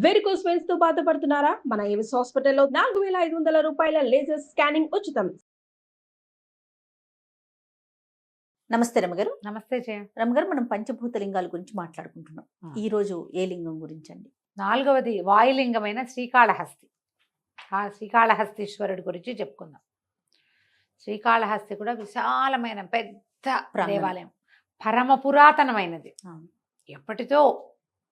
Varicose veins తో బాధపడుతున్నారా? మన ఏవిస్ హాస్పిటల్లో 4,500 రూపాయల లేజర్ స్కానింగ్ ఉచితం. నమస్తే రమగారు. నమస్తే జయ. రమగారు, మనం పంచభూత లింగాల గురించి మాట్లాడుకుంటున్నాం. ఈ రోజు ఏ లింగం గురించి అండి? 4వది వాయులింగమైన శ్రీకాళహస్తి. ఆ శ్రీకాళహస్తీశ్వరుడి గురించి చెప్పుకుందాం. శ్రీకాళహస్తి కూడా విశాలమైన పెద్ద దేవాలయం, పరమ పురాతనమైనది. ఎప్పటితో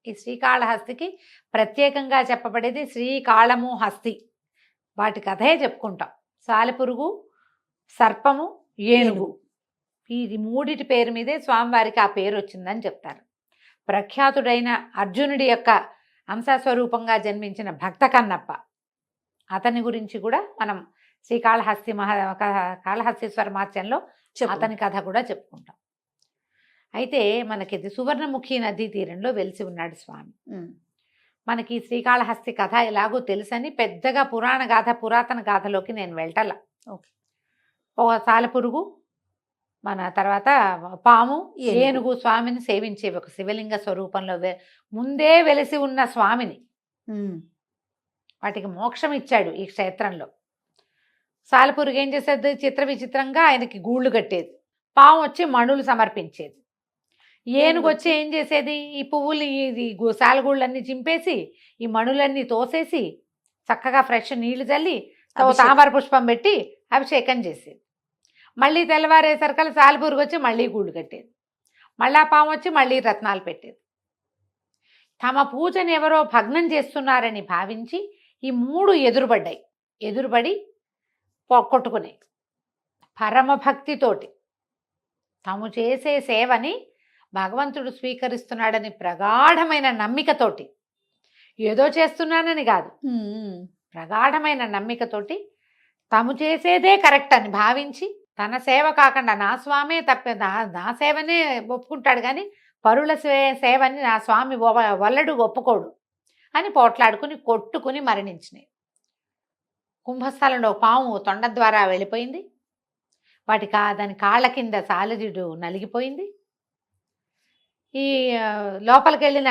ఈ శ్రీకాళహస్తికి ప్రత్యేకంగా చెప్పబడేది శ్రీకాళము హస్తి. వాటి కథే చెప్పుకుంటాం. సాలెపురుగు, సర్పము, ఏనుగు, ఈ మూడిటి పేరు మీదే స్వామివారికి ఆ పేరు వచ్చిందని చెప్తారు. ప్రఖ్యాతుడైన అర్జునుడి యొక్క అంశస్వరూపంగా జన్మించిన భక్త కన్నప్ప, అతని గురించి కూడా మనం శ్రీకాళహస్తి కాళహస్తీశ్వర మహత్యంలో అతని కథ కూడా చెప్పుకుంటాం. అయితే మనకి సువర్ణముఖి నదీ తీరంలో వెలిసి ఉన్నాడు స్వామి. మనకి శ్రీకాళహస్తి కథ ఎలాగో తెలుసని పెద్దగా పురాతన గాథలోకి నేను వెళ్ళటలా. ఒక సాలెపురుగు, మన తర్వాత పాము, ఏనుగు స్వామిని సేవించే ఒక శివలింగ స్వరూపంలో ముందే వెలిసి ఉన్న స్వామిని వాటికి మోక్షం ఇచ్చాడు ఈ క్షేత్రంలో. సాలెపురుగు ఏం చేసేది? విచిత్రంగా ఆయనకి గూళ్ళు కట్టేది. పాము వచ్చి మణులు సమర్పించేది. ఏనుగు వచ్చి ఏం చేసేది? ఈ పువ్వులు, ఈ సాలగూళ్ళన్నీ చింపేసి ఈ మణులన్నీ తోసేసి చక్కగా ఫ్రెష్ నీళ్లు చల్లి తామర పుష్పం పెట్టి అభిషేకం చేసేది. మళ్ళీ తెల్లవారేసరికల్ సాలెపురుగు వచ్చి మళ్ళీ గూళ్ళు కట్టేది. మళ్ళా పాము వచ్చి మళ్ళీ రత్నాలు పెట్టేది. తమ పూజను ఎవరో భగ్నం చేస్తున్నారని భావించి ఈ మూడు ఎదురుబడి కొట్టుకునే పరమభక్తితోటి తాము చేసే సేవని భగవంతుడు స్వీకరిస్తున్నాడని ప్రగాఢమైన నమ్మికతోటి, ఏదో చేస్తున్నానని కాదు, ప్రగాఢమైన నమ్మికతోటి తాము చేసేదే కరెక్ట్ అని భావించి, తన సేవ కాకుండా నా స్వామే నా సేవనే ఒప్పుకుంటాడు కానీ పరుల సేవని నా స్వామి వల్లడు ఒప్పుకోడు అని పోట్లాడుకుని కొట్టుకుని మరణించినాయి. కుంభస్థలంలో పాము తొండ ద్వారా వెళ్ళిపోయింది. దాని కాళ్ళ కింద సాలజుడు నలిగిపోయింది. ఈ లోపలికి వెళ్ళిన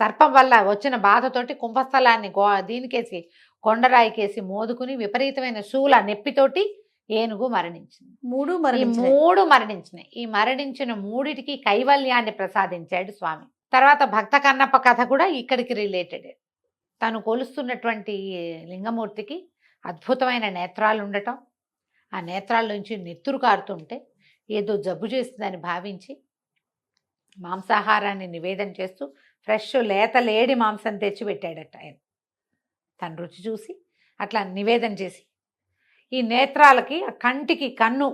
సర్పం వల్ల వచ్చిన బాధతోటి కుంభస్థలాన్ని దీనికేసి కొండరాయికేసి మోదుకుని విపరీతమైన శూల నెప్పితోటి ఏనుగు మరణించింది. మూడు మరణించినాయి. ఈ మరణించిన మూడిటికి కైవల్యాన్ని ప్రసాదించాడు స్వామి. తర్వాత భక్త కన్నప్ప కథ కూడా ఇక్కడికి రిలేటెడ్. తను కొలుస్తున్నటువంటి లింగమూర్తికి అద్భుతమైన నేత్రాలు ఉండటం, ఆ నేత్రాల నుంచి నెత్తురు కారుతుంటే ఏదో జబ్బు చేస్తుందని భావించి మాంసాహారాన్ని నివేదన చేస్తూ ఫ్రెష్ లేడి మాంసం తెచ్చి పెట్టాడట ఆయన. తను రుచి చూసి అట్లా నివేదన చేసి ఈ నేత్రాలకి, కంటికి కన్ను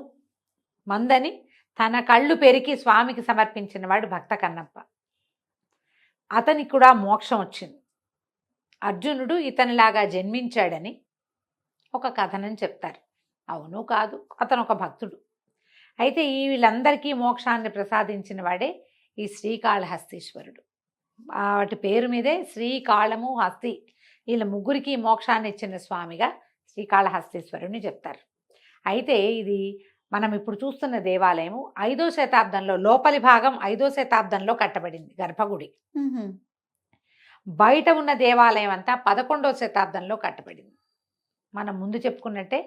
మందని తన కళ్ళు పెరికి స్వామికి సమర్పించిన వాడు భక్త కన్నప్ప. అతనికి కూడా మోక్షం వచ్చింది. అర్జునుడు ఇతనిలాగా జన్మించాడని ఒక కథనం చెప్తారు. అవును కాదు, అతను ఒక భక్తుడు. అయితే వీళ్ళందరికీ మోక్షాన్ని ప్రసాదించిన వాడే ఈ శ్రీకాళహస్తీశ్వరుడు. వాటి పేరు మీదే శ్రీకాళము, హస్తి, వీళ్ళ ముగ్గురికి మోక్షాన్ని ఇచ్చిన స్వామిగా శ్రీకాళహస్తీశ్వరుని చెప్తారు. అయితే ఇది మనం ఇప్పుడు చూస్తున్న దేవాలయము 5వ శతాబ్దంలో, లోపలి భాగం 5వ శతాబ్దంలో కట్టబడింది గర్భగుడి. బయట ఉన్న దేవాలయం అంతా 11వ శతాబ్దంలో కట్టబడింది. మనం ముందు చెప్పుకున్నట్టే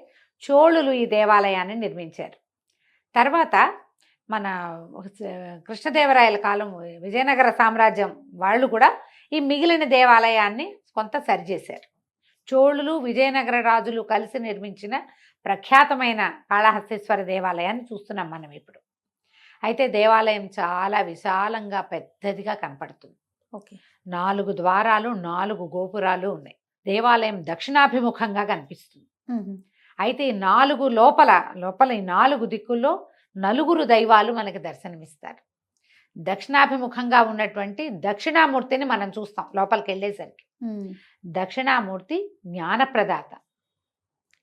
చోళులు ఈ దేవాలయాన్ని నిర్మించారు. తర్వాత మన కృష్ణదేవరాయల కాలం, విజయనగర సామ్రాజ్యం వాళ్ళు కూడా ఈ మిగిలిన దేవాలయాన్ని కొంత సరిచేశారు. చోళులు, విజయనగర రాజులు కలిసి నిర్మించిన ప్రఖ్యాతమైన కాళహస్తీశ్వర దేవాలయాన్ని చూస్తున్నాం మనం ఇప్పుడు. అయితే దేవాలయం చాలా విశాలంగా పెద్దదిగా కనపడుతుంది. 4 ద్వారాలు, 4 గోపురాలు ఉన్నాయి. దేవాలయం దక్షిణాభిముఖంగా కనిపిస్తుంది. అయితే ఈ 4 లోపల ఈ 4 దిక్కుల్లో 4 దైవాలు మనకి దర్శనమిస్తారు. దక్షిణాభిముఖంగా ఉన్నటువంటి దక్షిణామూర్తిని మనం చూస్తాం లోపలికి వెళ్ళేసరికి. దక్షిణామూర్తి జ్ఞానప్రదాత,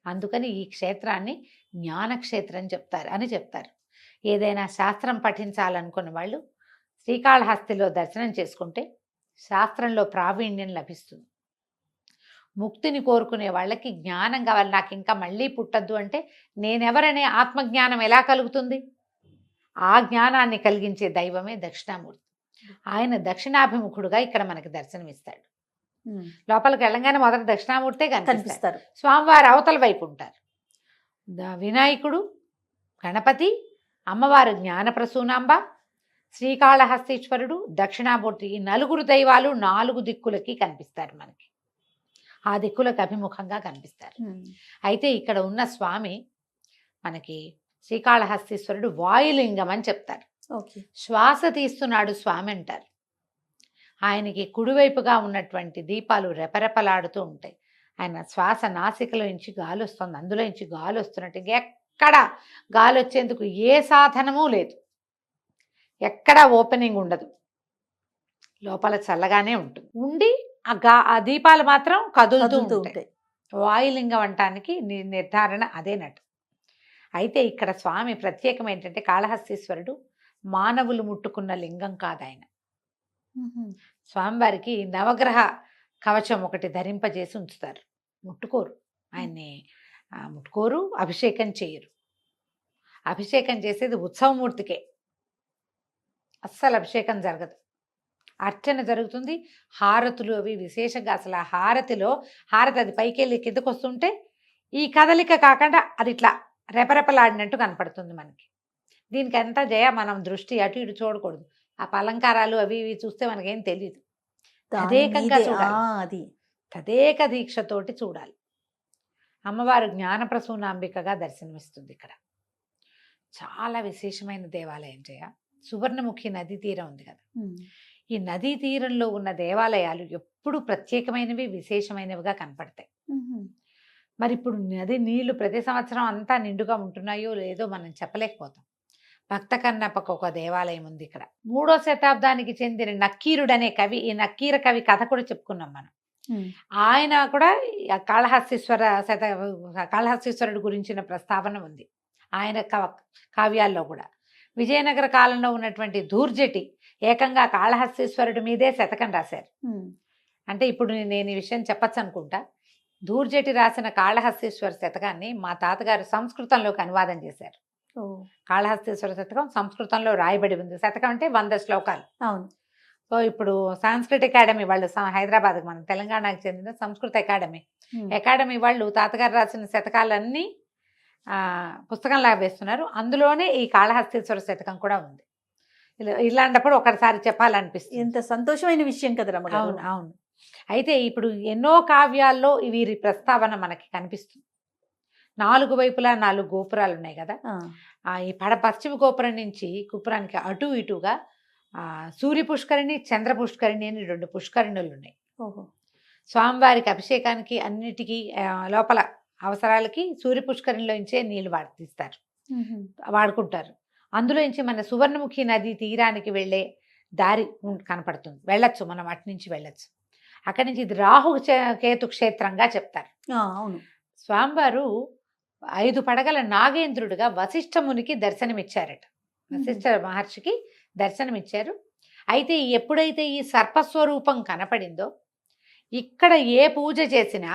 అందుకని ఈ క్షేత్రాన్ని జ్ఞానక్షేత్రం చెప్తారు. ఏదైనా శాస్త్రం పఠించాలనుకున్న వాళ్ళు శ్రీకాళహస్తిలో దర్శనం చేసుకుంటే శాస్త్రంలో ప్రావీణ్యం లభిస్తుంది. ముక్తిని కోరుకునే వాళ్ళకి జ్ఞానం కావాలి, నాకు ఇంకా మళ్ళీ పుట్టద్దు అంటే నేనెవరనే ఆత్మజ్ఞానం ఎలా కలుగుతుంది? ఆ జ్ఞానాన్ని కలిగించే దైవమే దక్షిణామూర్తి. ఆయన దక్షిణాభిముఖుడుగా ఇక్కడ మనకి దర్శనమిస్తాడు. లోపలికి వెళ్ళంగానే మొదట దక్షిణామూర్తే కనిపిస్తారు. కనిపిస్తారు. స్వామివారు అవతల వైపు ఉంటారు. వినాయకుడు, గణపతి, అమ్మవారు జ్ఞానప్రసూనాంబ, శ్రీకాళహస్తీశ్వరుడు, దక్షిణామూర్తి, ఈ నలుగురు దైవాలు 4 దిక్కులకి కనిపిస్తారు మనకి. ఆ దిక్కులకు అభిముఖంగా కనిపిస్తారు. అయితే ఇక్కడ ఉన్న స్వామి మనకి శ్రీకాళహస్తీశ్వరుడు వాయులింగం అని చెప్తారు. ఓకే. శ్వాస తీస్తున్నాడు స్వామి అంటారు. ఆయనకి కుడివైపుగా ఉన్నటువంటి దీపాలు రెపరెపలాడుతూ ఉంటాయి. ఆయన శ్వాస నాసికలో నుంచి గాలి వస్తుంది, అందులో నుంచి గాలి వస్తున్నట్టు ఎక్కడ గాలి వచ్చేందుకు ఏ సాధనము లేదు, ఎక్కడ ఓపెనింగ్ ఉండదు, లోపల చల్లగానే ఉంటుంది. ఉండి ఆ దీపాలు మాత్రం కదులుతూ ఉంటాయి. వాయులింగం అంటానికి నిర్ధారణ అదేనట్టు. అయితే ఇక్కడ స్వామి ప్రత్యేకం ఏంటంటే కాళహస్తీశ్వరుడు మానవులు ముట్టుకున్న లింగం కాదు ఆయన. స్వామివారికి నవగ్రహ కవచం ఒకటి ధరింపజేసి ఉంచుతారు. ముట్టుకోరు ఆయన్ని, ముట్టుకోరు, అభిషేకం చేయరు. అభిషేకం చేసేది ఉత్సవమూర్తికే, అస్సలు అభిషేకం జరగదు. అర్చన జరుగుతుంది, హారతులు అవి విశేషంగా. అసలు ఆ హారతిలో హారతి అది పైకి వెళ్ళి కిందకు వస్తుంటే ఈ కదలిక కాకుండా అది ఇట్లా రెపరెపలాడినట్టు కనపడుతుంది మనకి. దీనికి అంతా మనం దృష్టి అటు ఇటు చూడకూడదు. ఆ అలంకారాలు అవి ఇవి చూస్తే మనకేం తెలియదు. తదేకంగా చూడాలి, అది తదేక దీక్షతోటి చూడాలి. అమ్మవారు జ్ఞానప్రసూనాంబికగా దర్శనమిస్తుంది ఇక్కడ. చాలా విశేషమైన దేవాలయం సువర్ణముఖి నదీ తీరం ఉంది కదా, ఈ నదీ తీరంలో ఉన్న దేవాలయాలు ఎప్పుడు ప్రత్యేకమైనవి, విశేషమైనవిగా కనపడతాయి. మరి ఇప్పుడు నది నీళ్లు ప్రతి సంవత్సరం అంతా నిండుగా ఉంటున్నాయో లేదో మనం చెప్పలేకపోతాం. భక్త కన్నప్పకు ఒక దేవాలయం ఉంది ఇక్కడ. 3వ శతాబ్దానికి చెందిన నక్కీరుడనే కవి, ఈ నక్కీర కవి కథ కూడా చెప్పుకున్నాం మనం. ఆయన కూడా కాళహస్తీశ్వరుడు గురించిన ప్రస్తావన ఉంది ఆయన కావ్యాల్లో కూడా. విజయనగర కాలంలో ఉన్నటువంటి దూర్జటి ఏకంగా కాళహస్తీశ్వరుడి మీదే శతకం రాశారు. అంటే ఇప్పుడు నేను ఈ విషయం చెప్పచ్చు అనుకుంటా. దూర్జటి రాసిన కాళహస్తీశ్వర శతకాన్ని మా తాతగారు సంస్కృతంలోకి అనువాదం చేశారు. కాళహస్తీశ్వర శతకం సంస్కృతంలో రాయబడి ఉంది. శతకం అంటే 100 శ్లోకాలు. అవును. సో ఇప్పుడు సంస్కృత అకాడమీ వాళ్ళు, హైదరాబాద్ మన తెలంగాణకు చెందిన సంస్కృత అకాడమీ వాళ్ళు తాతగారు రాసిన శతకాలన్నీ పుస్తకంలాగా వేస్తున్నారు. అందులోనే ఈ కాళహస్తీశ్వర శతకం కూడా ఉంది. ఇలాంటప్పుడు ఒకసారి చెప్పాలనిపిస్తుంది. ఎంత సంతోషమైన విషయం కదా రమగారు. అవును అవును. అయితే ఇప్పుడు ఎన్నో కావ్యాల్లో వీరి ప్రస్తావన మనకి కనిపిస్తుంది. 4 వైపులా 4 గోపురాలు ఉన్నాయి కదా. ఈ పశ్చిమ గోపురం నుంచి కుపురానికి అటు ఇటుగా సూర్య పుష్కరిణి, చంద్ర పుష్కరిణి అని 2 పుష్కరిణులు ఉన్నాయి. స్వామివారికి అభిషేకానికి అన్నిటికీ లోపల అవసరాలకి సూర్య పుష్కరిణిలో నుంచే నీళ్లు వాడుకుంటారు. అందులో నుంచి మన సువర్ణముఖి నది తీరానికి వెళ్ళే దారి కనపడుతుంది. వెళ్ళొచ్చు, మనం అటు నుంచి వెళ్ళొచ్చు. అక్కడి నుంచి ఇది రాహు కేతు క్షేత్రంగా చెప్తారు. అవును. స్వామివారు 5 పడగల నాగేంద్రుడిగా వశిష్ఠమునికి దర్శనమిచ్చారట. వశిష్ఠ మహర్షికి దర్శనమిచ్చారు. అయితే ఎప్పుడైతే ఈ సర్పస్వరూపం కనపడిందో, ఇక్కడ ఏ పూజ చేసినా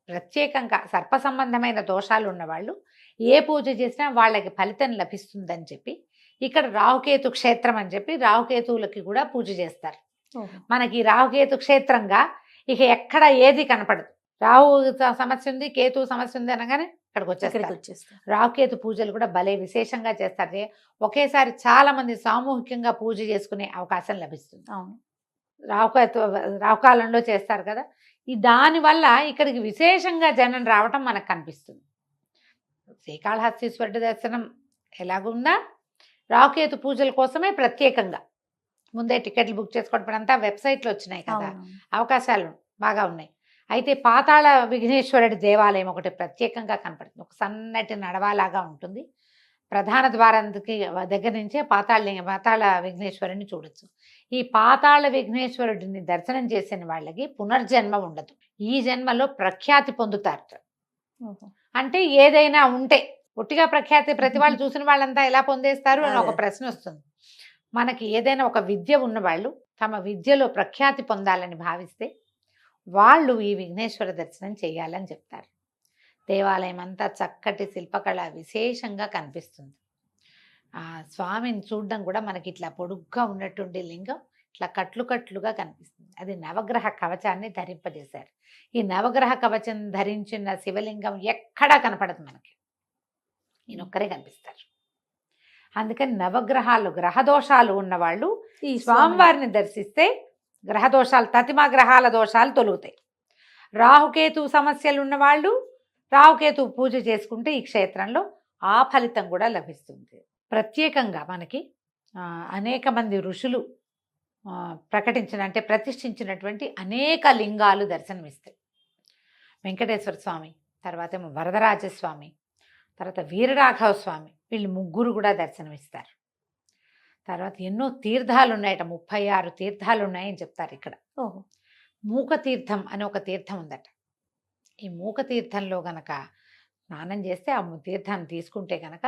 ప్రత్యేకంగా సర్ప సంబంధమైన దోషాలు ఉన్నవాళ్ళు ఏ పూజ చేసినా వాళ్ళకి ఫలితం లభిస్తుందని చెప్పి ఇక్కడ రాహుకేతు క్షేత్రం అని చెప్పి రాహుకేతువులకి కూడా పూజ చేస్తారు. మనకి రాహుకేతు క్షేత్రంగా ఇక ఎక్కడ ఏది కనపడదు. రాహు సమస్య ఉంది, కేతు సమస్య ఉంది అనగానే ఇక్కడికి వచ్చేస్తారు. రాహుకేతు పూజలు కూడా భలే విశేషంగా చేస్తారు. ఒకేసారి చాలా మంది సామూహికంగా పూజ చేసుకునే అవకాశం లభిస్తుంది. అవును. రాహుకాలంలో చేస్తారు కదా. దానివల్ల ఇక్కడికి విశేషంగా జనం రావటం మనకు కనిపిస్తుంది. శ్రీకాళహస్తీశ్వరుడి దర్శనం ఎలాగుందా, రాహుకేతు పూజల కోసమే ప్రత్యేకంగా ముందే టికెట్లు బుక్ చేసుకోవడం అంతా వెబ్సైట్లో వచ్చినాయి కదా, అవకాశాలు బాగా ఉన్నాయి. అయితే పాతాళ విఘ్నేశ్వరుడి దేవాలయం ఒకటి ప్రత్యేకంగా కనపడుతుంది. ఒక సన్నటి నడవాలాగా ఉంటుంది. ప్రధాన ద్వారానికి దగ్గర నుంచే పాతాళ విఘ్నేశ్వరుని చూడొచ్చు. ఈ పాతాళ విఘ్నేశ్వరుడిని దర్శనం చేసిన వాళ్ళకి పునర్జన్మ ఉండదు. ఈ జన్మలో ప్రఖ్యాతి పొందుతారు. అంటే ఏదైనా ఉంటే ఒట్టిగా ప్రఖ్యాతి ప్రతి వాళ్ళు చూసిన వాళ్ళంతా ఎలా పొందేస్తారు అని ఒక ప్రశ్న వస్తుంది. మనకి ఏదైనా ఒక విద్య ఉన్నవాళ్ళు తమ విద్యలో ప్రఖ్యాతి పొందాలని భావిస్తే వాళ్ళు ఈ విఘ్నేశ్వర దర్శనం చేయాలని చెప్తారు. దేవాలయం అంతా చక్కటి శిల్పకళ విశేషంగా కనిపిస్తుంది. ఆ స్వామిని చూడడం కూడా మనకి ఇట్లా పొడుగ్గా ఉన్నటువంటి లింగం ఇట్లా కట్లు కట్లుగా కనిపిస్తుంది. అది నవగ్రహ కవచాన్ని ధరింపజేశారు. ఈ నవగ్రహ కవచం ధరించిన శివలింగం ఎక్కడా కనపడదు మనకి, ఈయనొక్కరే కనిపిస్తారు. అందుకని నవగ్రహాలు గ్రహదోషాలు ఉన్నవాళ్ళు ఈ స్వామివారిని దర్శిస్తే గ్రహదోషాలు, తతిమా గ్రహాల దోషాలు తొలుగుతాయి. రాహుకేతు సమస్యలు ఉన్నవాళ్ళు రాహుకేతు పూజ చేసుకుంటే ఈ క్షేత్రంలో ఆ ఫలితం కూడా లభిస్తుంది. ప్రత్యేకంగా మనకి అనేక మంది ఋషులు ప్రతిష్ఠించినటువంటి అనేక లింగాలు దర్శనమిస్తాయి. వెంకటేశ్వర స్వామి, తర్వాత ఏమో వరదరాజస్వామి, తర్వాత వీరరాఘవ స్వామి, వీళ్ళు ముగ్గురు కూడా దర్శనమిస్తారు. తర్వాత ఎన్నో తీర్థాలు ఉన్నాయట, 36 తీర్థాలు ఉన్నాయని చెప్తారు ఇక్కడ. ఓహో. మూక తీర్థం అని ఒక తీర్థం ఉందట. ఈ మూక తీర్థంలో గనక స్నానం చేస్తే, ఆ తీర్థాన్ని తీసుకుంటే గనక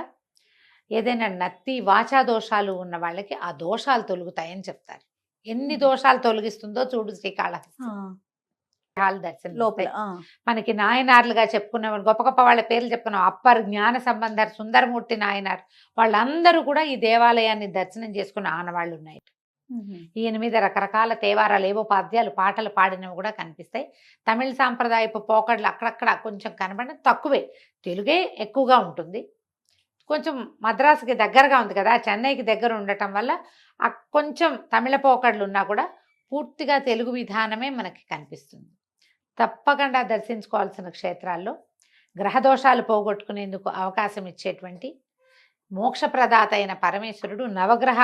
ఏదైనా నత్తి వాచా దోషాలు ఉన్న వాళ్ళకి ఆ దోషాలు తొలుగుతాయని చెప్తారు. ఎన్ని దోషాలు తొలగిస్తుందో చూడు శ్రీకాళహస్తి. దర్శనం లోపల మనకి నాయనార్లుగా చెప్పుకున్న గొప్ప గొప్ప వాళ్ళ పేర్లు చెప్పుకున్నాం. అప్పర్ జ్ఞాన సంబంధర్, సుందరమూర్తి నాయనార్, వాళ్ళందరూ కూడా ఈ దేవాలయాన్ని దర్శనం చేసుకున్న ఆనవాళ్ళు ఉన్నాయి. ఈయన మీద రకరకాల తేవారాలు, ఏవో పద్యాలు పాటలు పాడినవి కూడా కనిపిస్తాయి. తమిళ సాంప్రదాయపు పోకడలు అక్కడక్కడ కొంచెం కనబడిన తక్కువే, తెలుగే ఎక్కువగా ఉంటుంది. కొంచెం మద్రాసుకి దగ్గరగా ఉంది కదా, చెన్నైకి దగ్గర ఉండటం వల్ల కొంచెం తమిళ పోకడలు ఉన్నా కూడా పూర్తిగా తెలుగు విధానమే మనకి కనిపిస్తుంది. తప్పకుండా దర్శించుకోవాల్సిన క్షేత్రాల్లో గ్రహదోషాలు పోగొట్టుకునేందుకు అవకాశం ఇచ్చేటువంటి మోక్షప్రదాత అయిన పరమేశ్వరుడు నవగ్రహ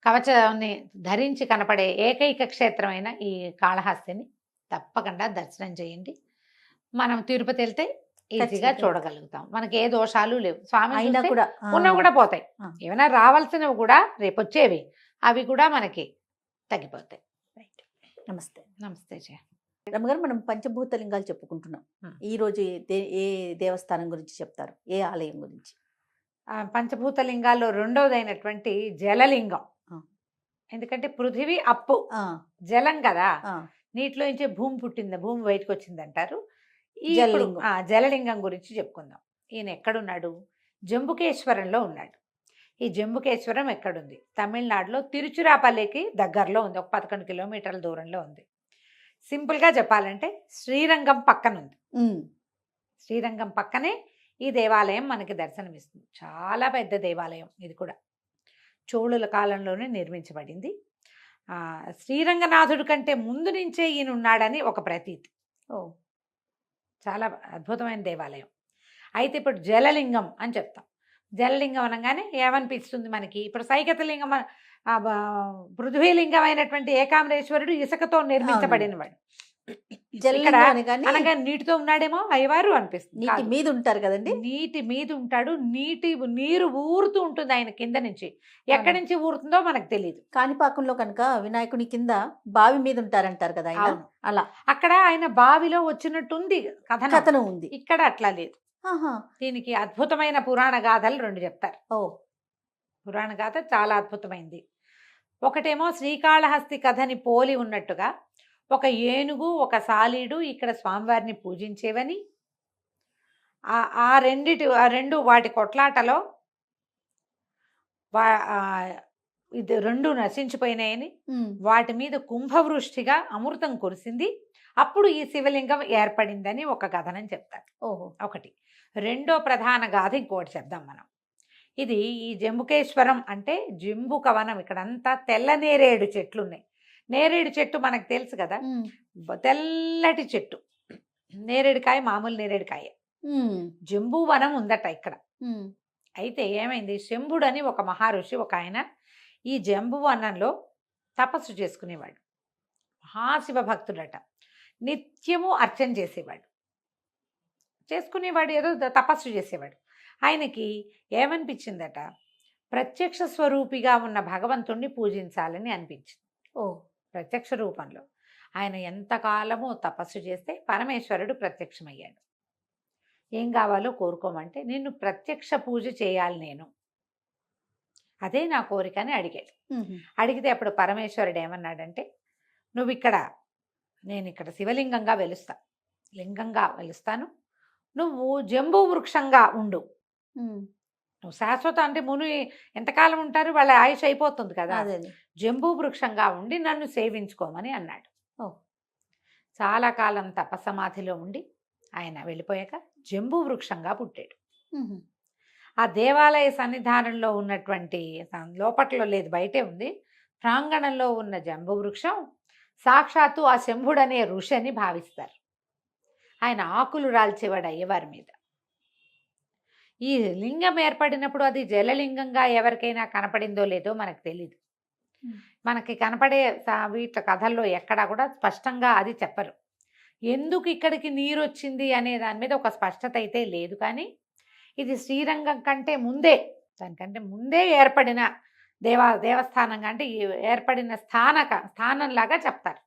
కవచాన్ని ధరించి కనపడే ఏకైక క్షేత్రమైన ఈ కాళహస్తిని తప్పకుండా దర్శనం చేయండి. మనం తిరుపతి వెళ్తే ఈజీగా చూడగలుగుతాం. మనకి ఏ దోషాలు లేవు. స్వామి ఉన్నవి కూడా పోతాయి. ఏమైనా రావాల్సినవి కూడా రేపు వచ్చేవి, అవి కూడా మనకి తగ్గిపోతాయి. నమస్తే. నమస్తే జయ. రమ్మగారు, మనం పంచభూతలింగాలు చెప్పుకుంటున్నాం. ఈ రోజు ఏ దేవస్థానం గురించి చెప్తారు, ఏ ఆలయం గురించి? పంచభూతలింగాల్లో రెండవదైనటువంటి జలలింగం. ఎందుకంటే పృథివీ అప్పు, జలం కదా, నీటిలో నుంచి భూమి పుట్టింది, భూమి బయటకు వచ్చింది అంటారు. ఈ జలలింగం గురించి చెప్పుకుందాం. ఈయన ఎక్కడున్నాడు? జంబుకేశ్వరంలో ఉన్నాడు. ఈ జంబుకేశ్వరం ఎక్కడుంది? తమిళనాడులో తిరుచిరాపల్లికి దగ్గరలో ఉంది, ఒక 11 కిలోమీటర్ల దూరంలో ఉంది. సింపుల్గా చెప్పాలంటే శ్రీరంగం పక్కన ఉంది. శ్రీరంగం పక్కనే ఈ దేవాలయం మనకి దర్శనమిస్తుంది. చాలా పెద్ద దేవాలయం ఇది కూడా. చోళుల కాలంలోనే నిర్మించబడింది. శ్రీరంగనాథుడి కంటే ముందు నుంచే ఈయన ఉన్నాడని ఒక ప్రతీతి. చాలా అద్భుతమైన దేవాలయం. అయితే ఇప్పుడు జలలింగం అని చెప్తాం. జలలింగం అనగానే ఏమనిపిస్తుంది మనకి? ఇప్పుడు సైకత లింగం, పృథ్వీలింగం అయినటువంటి ఏకాంబరేశ్వరుడు ఇసుకతో నిర్మించబడిన వాడు. అనగా నీటితో ఉన్నాడేమో అయ్యవారు అనిపిస్తుంది. నీటి మీద ఉంటారు కదండి. నీటి మీద ఉంటాడు. నీరు ఊరుతూ ఉంటుంది ఆయన కింద నుంచి. ఎక్కడి నుంచి ఊరుతుందో మనకు తెలియదు. కాణిపాకంలో కనుక వినాయకుని కింద బావి మీద ఉంటారంటారు కదా, అలా అక్కడ ఆయన బావిలో వచ్చినట్టుంది కథనం ఉంది. ఇక్కడ అట్లా లేదు. దీనికి అద్భుతమైన పురాణ గాథలు 2 చెప్తారు. పురాణ గాథ చాలా అద్భుతమైంది. ఒకటేమో శ్రీకాళహస్తి కథని పోలి ఉన్నట్టుగా ఒక ఏనుగు, ఒక సాలీడు ఇక్కడ స్వామివారిని పూజించేవని, ఆ రెండు వాటి కొట్లాటలో ఇది 2 నశించిపోయినాయని, వాటి మీద కుంభవృష్టిగా అమృతం కురిసింది, అప్పుడు ఈ శివలింగం ఏర్పడిందని ఒక కథనం చెప్తారు. ఒకటి. రెండో ప్రధాన గాథ ఇంకోటి చెప్దాం మనం. ఇది ఈ జంబుకేశ్వరం అంటే జంబుక వనం. ఇక్కడంతా తెల్ల నేరేడు చెట్లు ఉన్నాయి. నేరేడు చెట్టు మనకు తెలుసు కదా, తెల్లటి చెట్టు, నేరేడుకాయ, మామూలు నేరేడుకాయ. జంబు వనం ఉందట ఇక్కడ. అయితే ఏమైంది, శంభుడు అని ఒక మహర్షి, ఒక ఆయన ఈ జంబు వనంలో తపస్సు చేసుకునేవాడు. మహాశివ భక్తుడట. నిత్యము అర్చన చేసుకునేవాడు, ఏదో తపస్సు చేసేవాడు. ఆయనకి ఏమనిపించిందట, ప్రత్యక్ష స్వరూపిగా ఉన్న భగవంతుణ్ణి పూజించాలని అనిపించింది. ప్రత్యక్ష రూపంలో ఆయన ఎంతకాలమో తపస్సు చేస్తే పరమేశ్వరుడు ప్రత్యక్షమయ్యాడు. ఏం కావాలో కోరుకోమంటే, నిన్ను ప్రత్యక్ష పూజ చేయాలి నేను, అదే నా కోరిక అని అడిగాడు. అడిగితే అప్పుడు పరమేశ్వరుడు ఏమన్నాడంటే, నేను ఇక్కడ శివలింగంగా లింగంగా వెలుస్తాను, నువ్వు జంబు వృక్షంగా ఉండు, నువ్వు శాశ్వత అంటే ముని ఎంతకాలం ఉంటారు, వాళ్ళ ఆయుష్ అయిపోతుంది కదా. అదే జంబూ వృక్షంగా ఉండి నన్ను సేవించుకోమని అన్నాడు. ఓ. చాలా కాలం తపసమాధిలో ఉండి ఆయన వెళ్ళిపోయాక జంబూ వృక్షంగా పుట్టాడు. ఆ దేవాలయ సన్నిధానంలో ఉన్నటువంటి లోపట్లో లేదు, బయటే ఉంది, ప్రాంగణంలో ఉన్న జంబూ వృక్షం సాక్షాత్తు ఆ శంభుడనే ఋషి అని భావిస్తారు. ఆయన ఆకులు రాల్చేవాడు అయ్యవారి మీద. ఈ లింగం ఏర్పడినప్పుడు అది జలలింగంగా ఎవరికైనా కనపడిందో లేదో మనకు తెలీదు. మనకి కనపడే వీటి కథల్లో ఎక్కడా కూడా స్పష్టంగా అది చెప్పరు. ఎందుకు ఇక్కడికి నీరు వచ్చింది అనే దాని మీద ఒక స్పష్టత అయితే లేదు. కానీ ఇది శ్రీరంగం కంటే ముందే, దానికంటే ముందే ఏర్పడిన దేవస్థానంగా, అంటే ఏర్పడిన స్థానంలాగా చెప్తారు.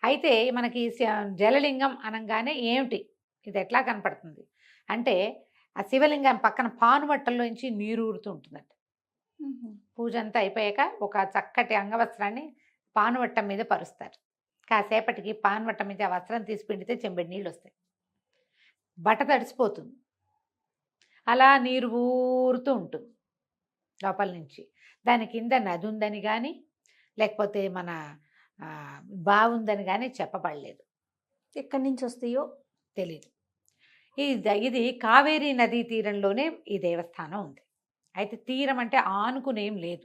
అయితే మనకి జలలింగం అనగానే ఏమిటి, ఇది ఎట్లా కనపడుతుంది అంటే, ఆ శివలింగం పక్కన పానువట్టల్లోంచి నీరు ఊరుతూ ఉంటుందంట. పూజ అంతా అయిపోయాక ఒక చక్కటి అంగవస్త్రాన్ని పానువట్టం మీద పరుస్తారు. కాసేపటికి పానువట్టం మీద ఆ వస్త్రం తీసి పిండితే చెంబెడి నీళ్ళు వస్తాయి. బట్ట తడిసిపోతుంది. అలా నీరు ఊరుతూ ఉంటుంది లోపల నుంచి. దాని కింద నది ఉందని కానీ లేకపోతే మన బాగుందని కానీ చెప్పబడలేదు. ఎక్కడి నుంచి వస్తాయో తెలియదు. ఇది కావేరీ నదీ తీరంలోనే ఈ దేవస్థానం ఉంది. అయితే తీరం అంటే ఆనుకునేం లేదు,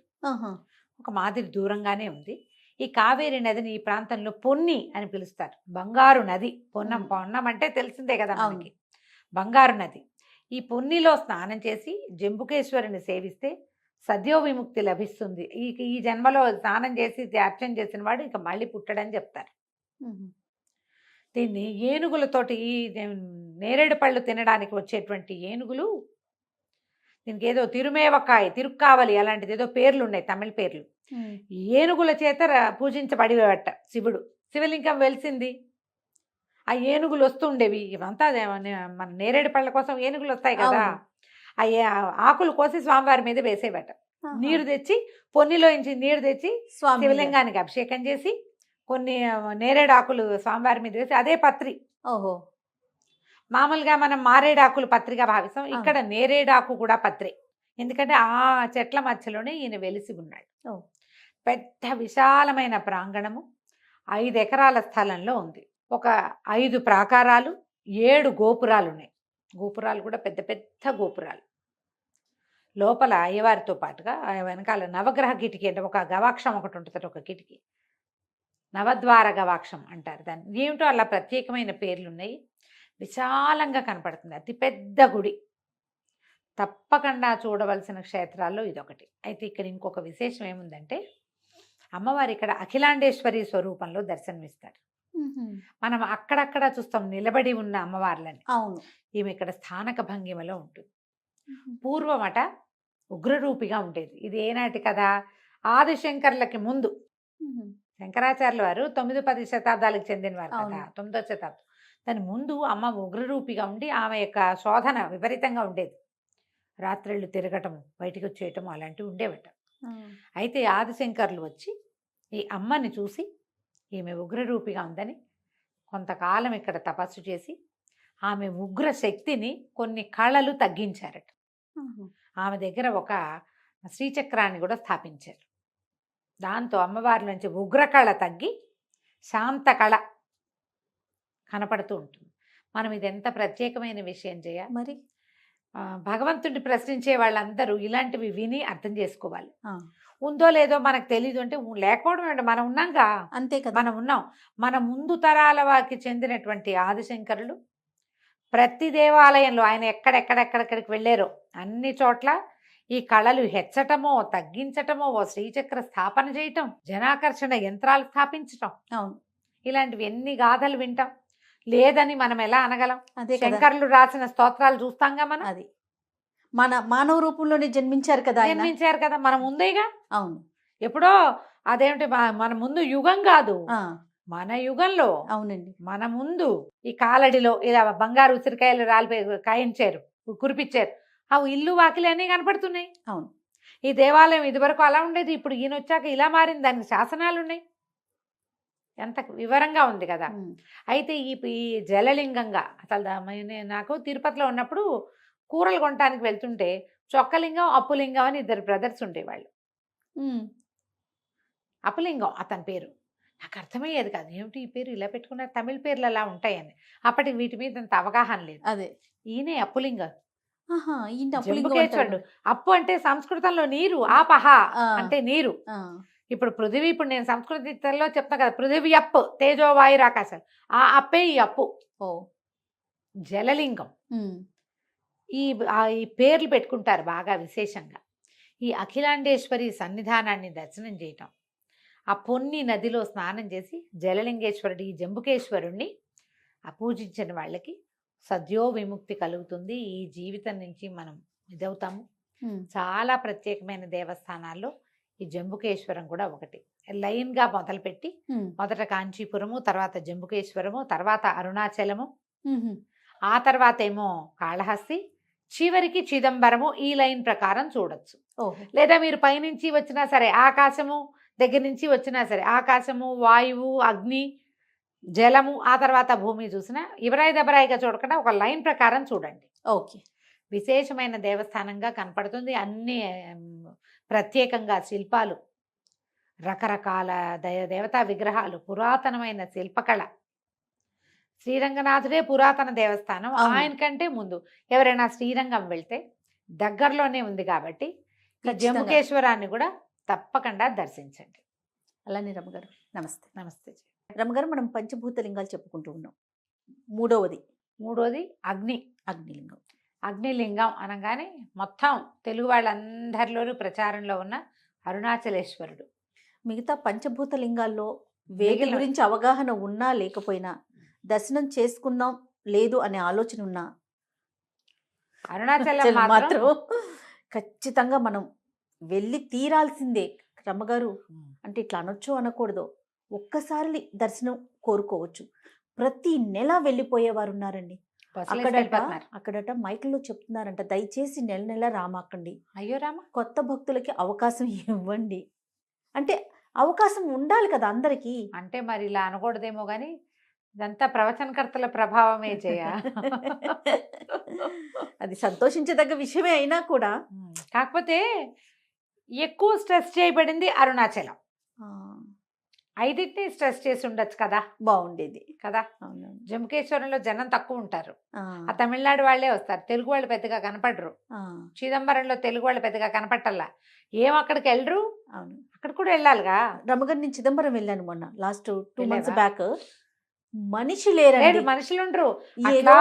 ఒక మాదిరి దూరంగానే ఉంది. ఈ కావేరీ నదిని ఈ ప్రాంతంలో పొన్ని అని పిలుస్తారు. బంగారు నది. పొన్నం అంటే తెలిసిందే కదా మనకి, బంగారు నది. ఈ పొన్నిలో స్నానం చేసి జంబుకేశ్వరిని సేవిస్తే సద్యో విముక్తి లభిస్తుంది. ఈ జన్మలో స్నానం చేసి అర్చన చేసిన వాడు ఇక మళ్ళీ పుట్టడని చెప్తారు. దీన్ని ఏనుగులతోటి, నేరేడు పళ్ళు తినడానికి వచ్చేటువంటి ఏనుగులు, దీనికి ఏదో తిరుక్కావలి అలాంటిది ఏదో పేర్లు ఉన్నాయి, తమిళ పేర్లు. ఏనుగుల చేత పూజించబడివట శివుడు. శివలింగం వెలిసింది, ఆ ఏనుగులు వస్తుండేవి. ఇవంతా మన నేరేడు పళ్ళ కోసం ఏనుగులు వస్తాయి కదా, ఆ ఆకులు కోసి స్వామివారి మీద వేసేవట. నీరు తెచ్చి పొన్నిలోంచి నీరు తెచ్చి శివలింగానికి అభిషేకం చేసి కొన్ని నేరేడు ఆకులు స్వామివారి మీద వేసి, అదే పత్రి. ఓహో. మామూలుగా మనం మారేడాకులు పత్రిగా భావిస్తాం, ఇక్కడ నేరేడాకు కూడా పత్రి. ఎందుకంటే ఆ చెట్ల మధ్యలోనే ఈయన వెలిసి ఉన్నాడు. పెద్ద విశాలమైన ప్రాంగణము 5 ఎకరాల స్థలంలో ఉంది. ఒక 5 ప్రాకారాలు, 7 గోపురాలు ఉన్నాయి. గోపురాలు కూడా పెద్ద పెద్ద గోపురాలు. లోపల అయ్యవారితో పాటుగా వెనకాల నవగ్రహ కిటికీ అంటే ఒక గవాక్షం ఒకటి ఉంటుంది, ఒక కిటికీ, నవద్వార గవాక్షం అంటారు దాన్ని. ఏమిటో అలా ప్రత్యేకమైన పేర్లు ఉన్నాయి. విశాలంగా కనపడుతుంది, అతి పెద్ద గుడి. తప్పకుండా చూడవలసిన క్షేత్రాల్లో ఇదొకటి. అయితే ఇక్కడ ఇంకొక విశేషం ఏముందంటే, అమ్మవారు ఇక్కడ అఖిలాండేశ్వరి స్వరూపంలో దర్శనమిస్తారు. మనం అక్కడక్కడ చూస్తాం నిలబడి ఉన్న అమ్మవార్లని. అవును. ఈమె ఇక్కడ స్థానక భంగిమలో ఉంటుంది. పూర్వమట ఉగ్రరూపిగా ఉండేది. ఇది ఏనాటి కదా, ఆదిశంకర్లకి ముందు. శంకరాచార్యుల వారు 9-10 శతాబ్దాలకు చెందినవారు కదా, 9వ శతాబ్దం. దాని ముందు అమ్మ ఉగ్రరూపిగా ఉండి ఆమె యొక్క శోధన విపరీతంగా ఉండేది. రాత్రిళ్ళు తిరగటము, బయటికి వచ్చేయటము అలాంటివి ఉండేవట. అయితే ఆదిశంకర్లు వచ్చి ఈ అమ్మని చూసి ఈమె ఉగ్రరూపిగా ఉందని కొంతకాలం ఇక్కడ తపస్సు చేసి ఆమె ఉగ్ర శక్తిని కొన్ని కళలు తగ్గించారట. ఆమె దగ్గర ఒక శ్రీచక్రాన్ని కూడా స్థాపించారు. దాంతో అమ్మవారి నుంచి ఉగ్రకళ తగ్గి శాంత కళ కనపడుతూ ఉంటుంది. మనం ఇది ఎంత ప్రత్యేకమైన విషయం చేయాలి. మరి భగవంతుడిని ప్రశ్నించే వాళ్ళందరూ ఇలాంటివి విని అర్థం చేసుకోవాలి. ఉందో లేదో మనకు తెలీదు అంటే లేకపోవడం అంటే మనం ఉన్నాంగా, అంతే కదా. మనం ఉన్నాం. మన ముందు తరాల వారికి చెందినటువంటి ఆదిశంకరులు ప్రతి దేవాలయంలో ఆయన ఎక్కడెక్కడికి వెళ్ళారో అన్ని చోట్ల ఈ కళలు హెచ్చటమో తగ్గించటమో, ఓ శ్రీచక్ర స్థాపన చేయటం, జనాకర్షణ యంత్రాలు స్థాపించటం, అవును, ఇలాంటివి ఎన్ని గాథలు వింటాం. లేదని మనం ఎలా అనగలం? అదే శంకర్లు రాసిన స్తోత్రాలు చూస్తాంగా మనం. అది మన మానవ రూపంలోనే జన్మించారు కదా, జన్మించారు కదా, మన ముందేగా. అవును, ఎప్పుడో అదేమిటి మన ముందు యుగం కాదు, మన యుగంలో. అవునండి, మన ముందు ఈ కాలడిలో ఇలా బంగారు ఉసిరికాయలు కాయించారు, కురిపించారు. అవి ఇల్లు వాకిలి అన్నీ కనపడుతున్నాయి. అవును. ఈ దేవాలయం ఇదివరకు అలా ఉండేది, ఇప్పుడు ఈయన వచ్చాక ఇలా మారింది, దానికి శాసనాలు ఉన్నాయి. ఎంత వివరంగా ఉంది కదా. అయితే ఈ జలలింగంగా అసలు నాకు తిరుపతిలో ఉన్నప్పుడు కూరలు కొనడానికి వెళ్తుంటే చొక్కలింగం అప్పులింగం అని ఇద్దరు బ్రదర్స్ ఉండేవాళ్ళు. అప్పులింగం అతని పేరు. నాకు అర్థమయ్యేది కాదు, ఏమిటి ఈ పేరు ఇలా పెట్టుకున్నారు, తమిళ పేర్లు అలా ఉంటాయని. అప్పటికి వీటి మీద అంత అవగాహన లేదు. అదే ఈయనే అప్పులింగం, ఈయన జంబుకేశ్వరుడు. అప్పు అంటే సంస్కృతంలో నీరు, ఆపహ అంటే నీరు. ఇప్పుడు పృథివీ, ఇప్పుడు నేను సంస్కృతిలో చెప్తా కదా, పృథివీ అప్పు తేజోవాయు ఆకాశం, ఆ అప్పే ఈ అప్పు. జలలింగం. ఈ పేర్లు పెట్టుకుంటారు బాగా విశేషంగా. ఈ అఖిలాండేశ్వరి సన్నిధానాన్ని దర్శనం చేయటం, ఆ పొన్ని నదిలో స్నానం చేసి జలలింగేశ్వరుడు ఈ జంబుకేశ్వరుణ్ణి పూజించిన వాళ్ళకి సద్యో విముక్తి కలుగుతుంది. ఈ జీవితం నుంచి మనం ఇదవుతాము. చాలా ప్రత్యేకమైన దేవస్థానాల్లో ఈ జంబుకేశ్వరం కూడా ఒకటి. లైన్గా మొదలుపెట్టి మొదట కాంచీపురము, తర్వాత జంబుకేశ్వరము, తర్వాత అరుణాచలము, ఆ తర్వాత ఏమో కాళహస్తి, చివరికి చిదంబరము. ఈ లైన్ ప్రకారం చూడొచ్చు. లేదా మీరు పైనుంచి వచ్చినా సరే, ఆకాశము దగ్గర నుంచి వచ్చినా సరే, ఆకాశము, వాయువు, అగ్ని, జలము, ఆ తర్వాత భూమి చూసినా ఇవరాయి దబరాయిగా చూడకుండా ఒక లైన్ ప్రకారం చూడండి. ఓకే. విశేషమైన దేవస్థానంగా కనపడుతుంది. అన్ని ప్రత్యేకంగా శిల్పాలు, రకరకాల దేవతా విగ్రహాలు, పురాతనమైన శిల్పకళ. శ్రీరంగనాథుడే పురాతన దేవస్థానం. ఆయన కంటే ముందు ఎవరైనా శ్రీరంగం వెళ్తే దగ్గరలోనే ఉంది కాబట్టి జంబుకేశ్వరాన్ని కూడా తప్పకుండా దర్శించండి. అలానే రమ్మగారు నమస్తే. నమస్తే రమ్మగారు, మనం పంచభూత లింగాలు చెప్పుకుంటూ ఉన్నాం. మూడోది అగ్నిలింగం. అగ్నిలింగం అనగానే మొత్తం తెలుగు వాళ్ళందరిలోనూ ప్రచారంలో ఉన్న అరుణాచలేశ్వరుడు. మిగతా పంచభూత లింగాల్లో వేగి గురించి అవగాహన ఉన్నా లేకపోయినా, దర్శనం చేసుకున్నాం లేదు అనే ఆలోచన ఉన్నా, అరుణాచలం మాత్రం ఖచ్చితంగా మనం వెళ్ళి తీరాల్సిందే. రమ్మగారు అంటే ఇట్లా అనొచ్చు అనకూడదు, ఒక్కసారి దర్శనం కోరుకోవచ్చు. ప్రతి నెల వెళ్ళిపోయేవారు ఉన్నారండి. అక్కడట మైకుల్లో చెప్తున్నారంట, దయచేసి నెల నెల రామాకండి, అయ్యో రామ, కొత్త భక్తులకి అవకాశం ఇవ్వండి. అంటే అవకాశం ఉండాలి కదా అందరికీ. అంటే మరి ఇలా అనకూడదేమో కానీ ఇదంతా ప్రవచనకర్తల ప్రభావమే చేయ. అది సంతోషించదగ్గ విషయమే అయినా కూడా, కాకపోతే ఎక్కువ స్ట్రెస్ చేయబడింది అరుణాచలం. ఐదింటిని స్ట్రెస్ చేసి ఉండొచ్చు కదా, బాగుండేది కదా. జంబుకేశ్వరంలో జనం తక్కువ ఉంటారు, ఆ తమిళనాడు వాళ్ళే వస్తారు, తెలుగు వాళ్ళు పెద్దగా కనపడరు. చిదంబరంలో తెలుగు వాళ్ళు పెద్దగా కనపట్టల్లా, ఏం అక్కడికి వెళ్ళరు. అవును, అక్కడ కూడా వెళ్ళాలిగా. రమ్మగారు, నేను చిదంబరం వెళ్ళాను మొన్న, లాస్ట్ 2 months బ్యాక్. మనిషి లేరు, మనుషులు ఉండరు, అలా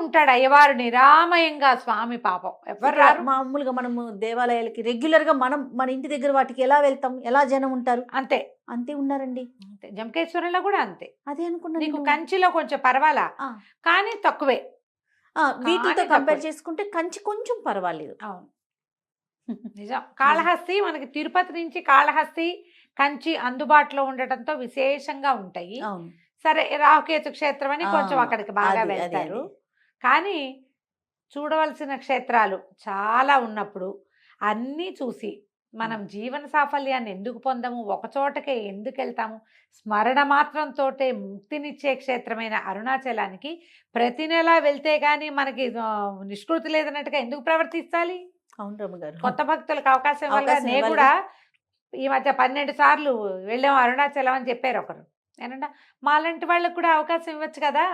ఉంటాడు అయ్యవారు నిరామయంగా. స్వామి పాపం ఎవరు రారు. మామూలుగా మనము దేవాలయాలకి రెగ్యులర్ గా మనం మన ఇంటి దగ్గర వాటికి ఎలా వెళ్తాం, ఎలా జనం ఉంటారు, అంతే ఉన్నారండి. జంబుకేశ్వరంలో కూడా అంతే. అదే అనుకున్నా. నీకు కంచిలో కొంచెం పర్వాలా, కానీ తక్కువే. వీటితో కంపేర్ చేసుకుంటే కంచి కొంచెం పర్వాలేదు. అవును, నిజం. కాళహస్తి మనకి తిరుపతి నుంచి కాళహస్తి, కంచి అందుబాటులో ఉండటంతో విశేషంగా ఉంటాయి. సరే, రాహుకేతు క్షేత్రం అని కొంచెం అక్కడికి బాగా వెళ్తారు. కానీ చూడవలసిన క్షేత్రాలు చాలా ఉన్నప్పుడు అన్నీ చూసి మనం జీవన సాఫల్యాన్ని ఎందుకు పొందము, ఒకచోటకే ఎందుకు వెళ్తాము? స్మరణ మాత్రంతో ముక్తినిచ్చే క్షేత్రమైన అరుణాచలానికి ప్రతి నెల వెళ్తే కానీ మనకి నిష్కృతి లేదన్నట్టుగా ఎందుకు ప్రవర్తించాలి? అవును రమ్మగారు, కొత్త భక్తులకు అవకాశం ఇవ్వాలి. నేను కూడా ఈ మధ్య 12 సార్లు వెళ్ళాము అరుణాచలం అని చెప్పారు ఒకరు. నేనంట మాలాంటి వాళ్ళకు కూడా అవకాశం ఇవ్వచ్చు కదా.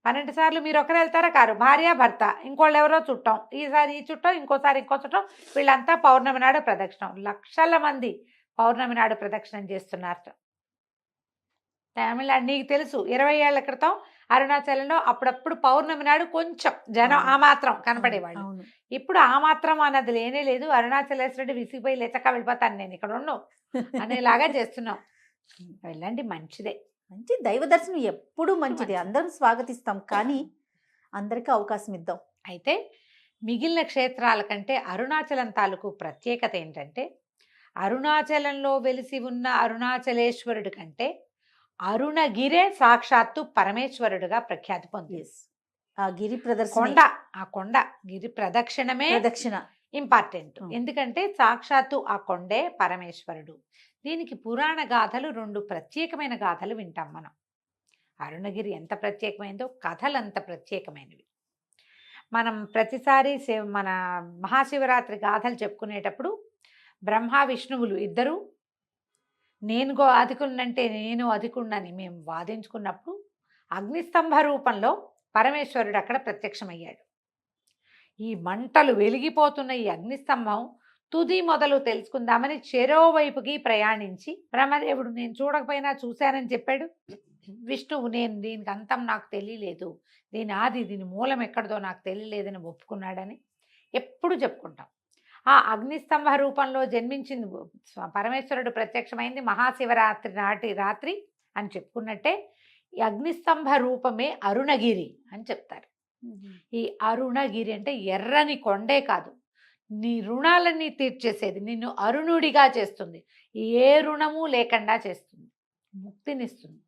12 సార్లు మీరు ఒకరు వెళ్తారా కారు, భార్య భర్త, ఇంకోళ్ళు ఎవరో చుట్టం, ఈసారి ఈ చుట్టం, ఇంకోసారి ఇంకో చుట్టం, వీళ్ళంతా పౌర్ణమి నాడు ప్రదక్షిణం. లక్షల మంది పౌర్ణమి నాడు ప్రదక్షిణం చేస్తున్నారు. తమిళనాడు నీకు తెలుసు, 20 ఏళ్ల క్రితం అరుణాచలంలో అప్పుడప్పుడు పౌర్ణమి నాడు కొంచెం జనం ఆ మాత్రం కనపడేవాళ్ళు. ఇప్పుడు ఆ మాత్రం అన్నది లేనే లేదు. అరుణాచలేశ్వరుడు విసిగిపోయి లేచక వెళ్ళిపోతాను నేను ఇక్కడ ఉన్నాను అనేలాగా చేస్తున్నాం. వెళ్ళండి, మంచిదే. మంచి దైవ దర్శనం ఎప్పుడు మంచిది, అందరూ స్వాగతిస్తాం. కానీ అందరికీ అవకాశం ఇద్దాం. అయితే మిగిలిన క్షేత్రాల కంటే అరుణాచలం తాలూకు ప్రత్యేకత ఏంటంటే, అరుణాచలంలో వెలిసి ఉన్న అరుణాచలేశ్వరుడి కంటే అరుణగిరే సాక్షాత్తు పరమేశ్వరుడుగా ప్రఖ్యాతి పొందింది. ఆ గిరి ప్రదర్శన, కొండ గిరి ప్రదక్షిణ ఇంపార్టెంట్. అవును. ఎందుకంటే సాక్షాత్తు ఆ కొండే పరమేశ్వరుడు. దీనికి పురాణ గాథలు 2 ప్రత్యేకమైన గాథలు వింటాం మనం. అరుణగిరి ఎంత ప్రత్యేకమైనదో కథలు అంత ప్రత్యేకమైనవి. మనం ప్రతిసారి మన మహాశివరాత్రి గాథలు చెప్పుకునేటప్పుడు బ్రహ్మ విష్ణువులు ఇద్దరు నేను అధికున్నంటే నేను అధికున్నని మేము వాదించుకున్నప్పుడు అగ్నిస్తంభ రూపంలో పరమేశ్వరుడు అక్కడ ప్రత్యక్షమయ్యాడు. ఈ మంటలు వెలిగిపోతున్న ఈ అగ్నిస్తంభం తుది మొదలు తెలుసుకుందామని చెరోవైపుకి ప్రయాణించి బ్రహ్మదేవుడు నేను చూడకపోయినా చూశానని చెప్పాడు. విష్ణువు నేను దీనికి అంతం నాకు తెలియలేదు, దీని ఆది దీని మూలం ఎక్కడదో నాకు తెలియలేదని ఒప్పుకున్నాడని ఎప్పుడు చెప్పుకుంటాం. ఆ అగ్నిస్తంభ రూపంలో జన్మించింది పరమేశ్వరుడు ప్రత్యక్షమైంది మహాశివరాత్రి నాటి రాత్రి అని చెప్పుకున్నట్టే ఈ అగ్నిస్తంభ రూపమే అరుణగిరి అని చెప్తారు. ఈ అరుణగిరి అంటే ఎర్రని కొండే కాదు, నీ రుణాలన్నీ తీర్చేసేది, నిన్ను అరుణుడిగా చేస్తుంది, ఏ రుణము లేకుండా చేస్తుంది, ముక్తినిస్తుంది.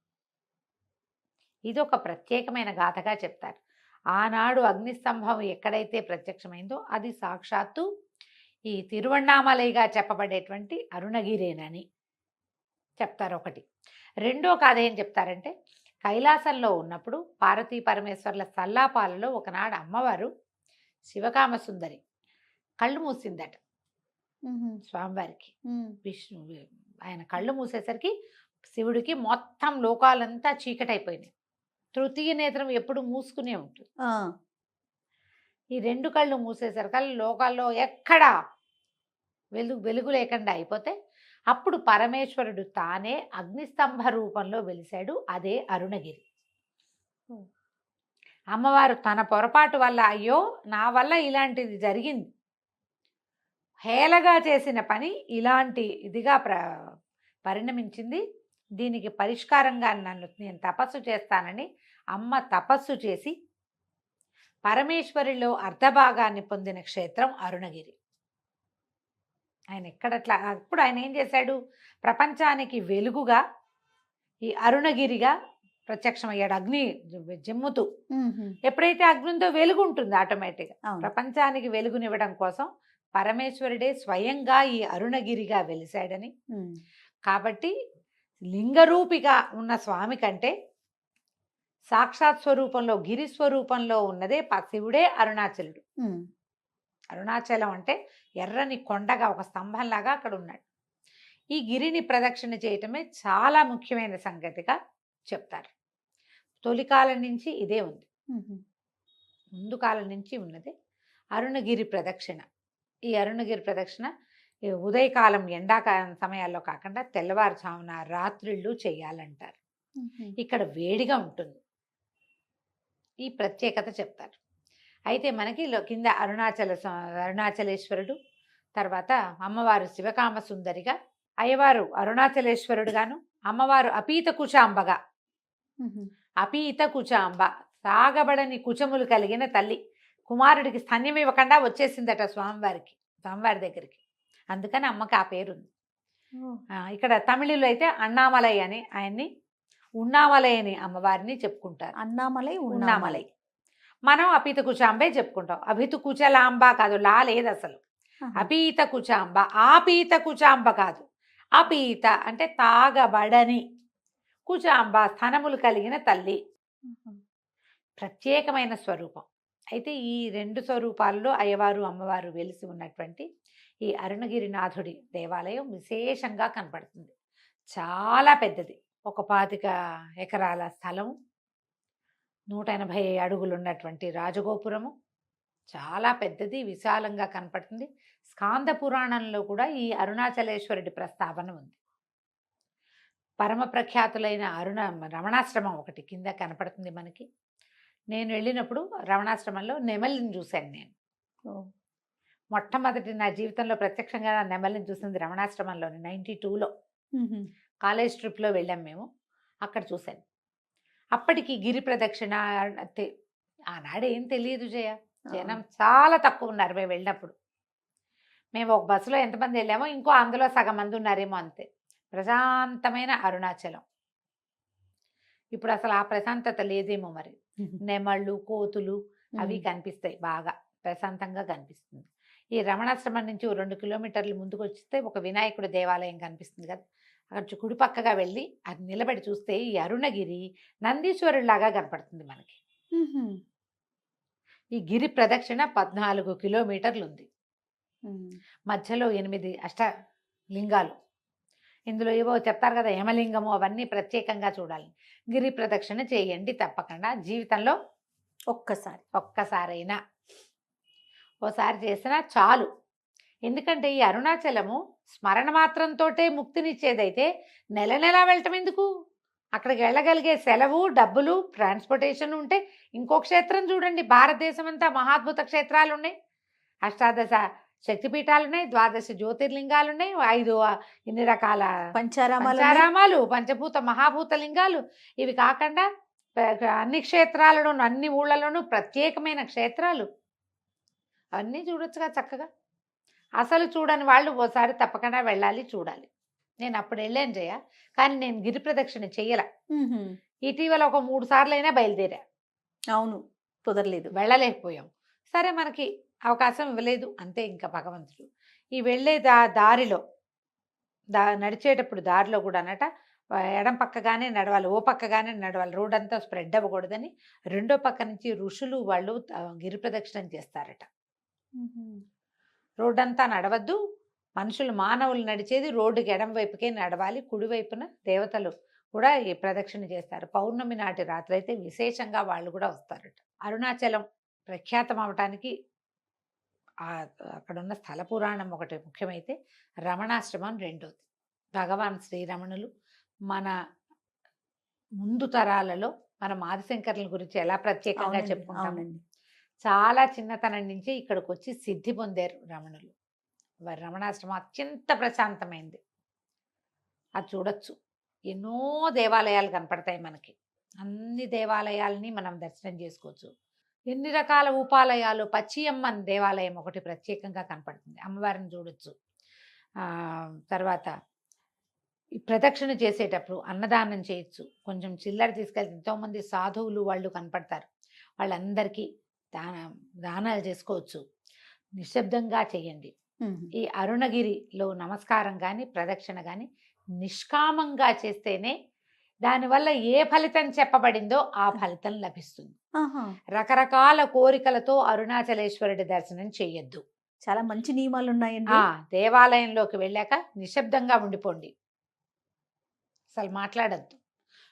ఇది ఒక ప్రత్యేకమైన గాథగా చెప్తారు. ఆనాడు అగ్నిస్తంభం ఎక్కడైతే ప్రత్యక్షమైందో అది సాక్షాత్తు ఈ తిరువణ్ణామలైగా చెప్పబడేటువంటి అరుణగిరేనని చెప్తారు ఒకటి. రెండో కథ ఏం చెప్తారంటే కైలాసంలో ఉన్నప్పుడు పార్వతీ పరమేశ్వర్ల సల్లాపాలలో ఒకనాడు అమ్మవారు శివకామసుందరి కళ్ళు మూసిందట స్వామివారికి. విష్ణు ఆయన కళ్ళు మూసేసరికి శివుడికి మొత్తం లోకాలంతా చీకటైపోయినాయి. తృతీయ నేత్రం ఎప్పుడు మూసుకునే ఉంటుంది. ఈ రెండు కళ్ళు మూసేసరికి లోకాల్లో ఎక్కడా వెలుగు లేకుండా అయిపోతే అప్పుడు పరమేశ్వరుడు తానే అగ్నిస్తంభ రూపంలో వెలిశాడు. అదే అరుణగిరి. అమ్మవారు తన పొరపాటు వల్ల అయ్యో నా వల్ల ఇలాంటిది జరిగింది, హేళగా చేసిన పని ఇలాంటి ఇదిగా పరిణమించింది, దీనికి పరిష్కారంగా నేను తపస్సు చేస్తానని అమ్మ తపస్సు చేసి పరమేశ్వరిలో అర్ధభాగాన్ని పొందిన క్షేత్రం అరుణగిరి. ఆయన ఎక్కడట్లా అప్పుడు ఆయన ఏం చేశాడు, ప్రపంచానికి వెలుగుగా ఈ అరుణగిరిగా ప్రత్యక్షమయ్యాడు. అగ్ని జమ్ముతూ ఎప్పుడైతే అగ్నితో వెలుగు ఉంటుంది ఆటోమేటిక్గా ప్రపంచానికి వెలుగునివ్వడం కోసం పరమేశ్వరుడే స్వయంగా ఈ అరుణగిరిగా వెలిశాడని. కాబట్టి లింగరూపిగా ఉన్న స్వామి కంటే సాక్షాత్ స్వరూపంలో గిరి స్వరూపంలో ఉన్నదే శివుడే అరుణాచలుడు. అరుణాచలం అంటే ఎర్రని కొండగా ఒక స్తంభంలాగా అక్కడ ఉన్నాడు. ఈ గిరిని ప్రదక్షిణ చేయటమే చాలా ముఖ్యమైన సంగతిగా చెప్తారు. తొలికాలం నుంచి ఇదే ఉంది, ముందు కాలం నుంచి ఉన్నదే అరుణగిరి ప్రదక్షిణ. ఈ అరుణగిరి ప్రదక్షిణ ఉదయకాలం ఎండాకాలం సమయాల్లో కాకుండా తెల్లవారుజామున రాత్రిళ్ళు చేయాలంటారు. ఇక్కడ వేడిగా ఉంటుంది. ఈ ప్రత్యేకత చెప్తారు. అయితే మనకి కింద అరుణాచలేశ్వరుడు, తర్వాత అమ్మవారు శివకామ సుందరిగా, అయ్యవారు అరుణాచలేశ్వరుడుగాను, అమ్మవారు అపీత కుచాంబగా. అపీత కుచాంబ సాగబడని కుచములు కలిగిన తల్లి. కుమారుడికి స్తన్యం ఇవ్వకుండా వచ్చేసిందట స్వామివారి దగ్గరికి. అందుకని అమ్మకి ఆ పేరుంది. ఇక్కడ తమిళులు అయితే అన్నామలై అని ఆయన్ని, ఉన్నామలై అని అమ్మవారిని చెప్పుకుంటారు. ఉన్నామలై. మనం అపీత కుచాంబే చెప్పుకుంటాం. అభితు కుచలాంబ కాదు, లా లేదు అసలు. అపీత కుచాంబ, ఆపీత కుచాంబ కాదు. అపీత అంటే తాగబడని, కుచాంబ స్థనములు కలిగిన తల్లి. ప్రత్యేకమైన స్వరూపం. అయితే ఈ రెండు స్వరూపాల్లో అయ్యవారు అమ్మవారు వెలిసి ఉన్నటువంటి ఈ అరుణగిరినాథుడి దేవాలయం విశేషంగా కనపడుతుంది. చాలా పెద్దది, 25 ఎకరాల స్థలం, 180 అడుగులు ఉన్నటువంటి రాజగోపురము, చాలా పెద్దది, విశాలంగా కనపడుతుంది. స్కాంద పురాణంలో కూడా ఈ అరుణాచలేశ్వరుడి ప్రస్తావన ఉంది. పరమ ప్రఖ్యాతులైన రమణాశ్రమం ఒకటి కింద కనపడుతుంది మనకి. నేను వెళ్ళినప్పుడు రమణాశ్రమంలో నెమలిని చూశాను. నేను మొట్టమొదటి నా జీవితంలో ప్రత్యక్షంగా నెమలిని చూసింది రమణాశ్రమంలోని 92లో కాలేజ్ ట్రిప్లో వెళ్ళాం మేము. అక్కడ చూశాను. అప్పటికి గిరి ప్రదక్షిణ ఆనాడు ఏం తెలియదు జయ, జనం చాలా తక్కువ ఉన్నారు. మేము వెళ్ళినప్పుడు మేము ఒక బస్సులో ఎంతమంది వెళ్ళామో ఇంకో అందులో సగం మంది ఉన్నారేమో అంతే. ప్రశాంతమైన అరుణాచలం. ఇప్పుడు అసలు ఆ ప్రశాంతత లేదేమో మరి. నెమళ్ళు, కోతులు అవి కనిపిస్తాయి, బాగా ప్రశాంతంగా కనిపిస్తుంది. ఈ రమణాశ్రమం నుంచి 2 కిలోమీటర్లు ముందుకు వచ్చితే ఒక వినాయకుడి దేవాలయం కనిపిస్తుంది కదా, అక్కడ కుడిపక్కగా వెళ్ళి అది నిలబడి చూస్తే ఈ అరుణగిరి నందీశ్వరుడిలాగా కనపడుతుంది మనకి. ఈ గిరి ప్రదక్షిణ 14 కిలోమీటర్లు ఉంది. ఉమ్. మధ్యలో 8 అష్టలింగాలు. ఇందులో ఏవో చెప్తారు కదా, యమలింగము, అవన్నీ ప్రత్యేకంగా చూడాలి. గిరి ప్రదక్షిణ చేయండి తప్పకుండా జీవితంలో ఒక్కసారైనా. ఓసారి చేసినా చాలు. ఎందుకంటే ఈ అరుణాచలము స్మరణ మాత్రంతోటే ముక్తినిచ్చేదైతే నెల నెలా వెళ్ళటం ఎందుకు? అక్కడికి వెళ్ళగలిగే సెలవు, డబ్బులు, ట్రాన్స్పోర్టేషన్ ఉంటే ఇంకో క్షేత్రం చూడండి. భారతదేశం అంతా మహాద్భుత క్షేత్రాలు ఉన్నాయి. అష్టాదశ శక్తిపీఠాలు ఉన్నాయి, 12 జ్యోతిర్లింగాలు ఉన్నాయి, 5 ఇన్ని రకాల పంచారామాలు, పంచభూత మహాభూత లింగాలు. ఇవి కాకుండా అన్ని క్షేత్రాలలోనూ, అన్ని ఊళ్ళలోనూ ప్రత్యేకమైన క్షేత్రాలు అవన్నీ చూడొచ్చుగా చక్కగా. అసలు చూడని వాళ్ళు ఓసారి తప్పకుండా వెళ్ళాలి, చూడాలి. నేను అప్పుడు వెళ్ళాను జయ, కానీ నేను గిరి ప్రదక్షిణ చెయ్యాల. ఇటీవల ఒక 3 సార్లు అయినా బయలుదేరా. అవును, కుదరలేదు, వెళ్ళలేకపోయాం. సరే, మనకి అవకాశం ఇవ్వలేదు అంతే, ఇంకా భగవంతుడు. ఈ వెళ్ళే దారిలో నడిచేటప్పుడు దారిలో కూడా అనట ఎడం పక్కగానే నడవాలి, ఓ పక్కగానే నడవాలి, రోడ్ అంతా స్ప్రెడ్ అవ్వకూడదని రెండో పక్క నుంచి ఋషులు వాళ్ళు గిరి ప్రదక్షిణం చేస్తారట. రోడ్ అంతా నడవద్దు, మనుషులు మానవులు నడిచేది రోడ్డుకి ఎడం వైపుకే నడవాలి, కుడివైపున దేవతలు కూడా ఈ ప్రదక్షిణ చేస్తారు. పౌర్ణమి నాటి రాత్రి అయితే విశేషంగా వాళ్ళు కూడా వస్తారట. అరుణాచలం ప్రఖ్యాతం అవటానికి అక్కడున్న స్థల పురాణం ఒకటి ముఖ్యమైతే, రమణాశ్రమం రెండోది. భగవాన్ శ్రీరమణులు మన ముందు తరాలలో మన ఆదిశంకరుల గురించి ఎలా ప్రత్యేకంగా చెప్పుకుంటాము. చాలా చిన్నతనం నుంచి ఇక్కడికి వచ్చి సిద్ధి పొందారు రమణులు. వారి రమణాశ్రమం అత్యంత ప్రశాంతమైంది. అది చూడొచ్చు. ఎన్నో దేవాలయాలు కనపడతాయి మనకి. అన్ని దేవాలయాలని మనం దర్శనం చేసుకోవచ్చు. ఎన్ని రకాల ఉపాలయాలు. పచ్చియమ్మన్ దేవాలయం ఒకటి ప్రత్యేకంగా కనపడుతుంది, అమ్మవారిని చూడొచ్చు. తర్వాత ఈ ప్రదక్షిణ చేసేటప్పుడు అన్నదానం చేయొచ్చు. కొంచెం చిల్లర తీసుకెళ్తే ఎంతోమంది సాధువులు వాళ్ళు కనపడతారు, వాళ్ళందరికీ దానాలు చేసుకోవచ్చు. నిశ్శబ్దంగా చేయండి. ఈ అరుణగిరిలో నమస్కారం కానీ ప్రదక్షిణ కానీ నిష్కామంగా చేస్తేనే దానివల్ల ఏ ఫలితం చెప్పబడిందో ఆ ఫలితం లభిస్తుంది. రకరకాల కోరికలతో అరుణాచలేశ్వరుడి దర్శనం చేయొద్దు. చాలా మంచి నియమాలు ఉన్నాయండి. దేవాలయంలోకి వెళ్ళాక నిశ్శబ్దంగా ఉండిపోండి, అసలు మాట్లాడద్దు.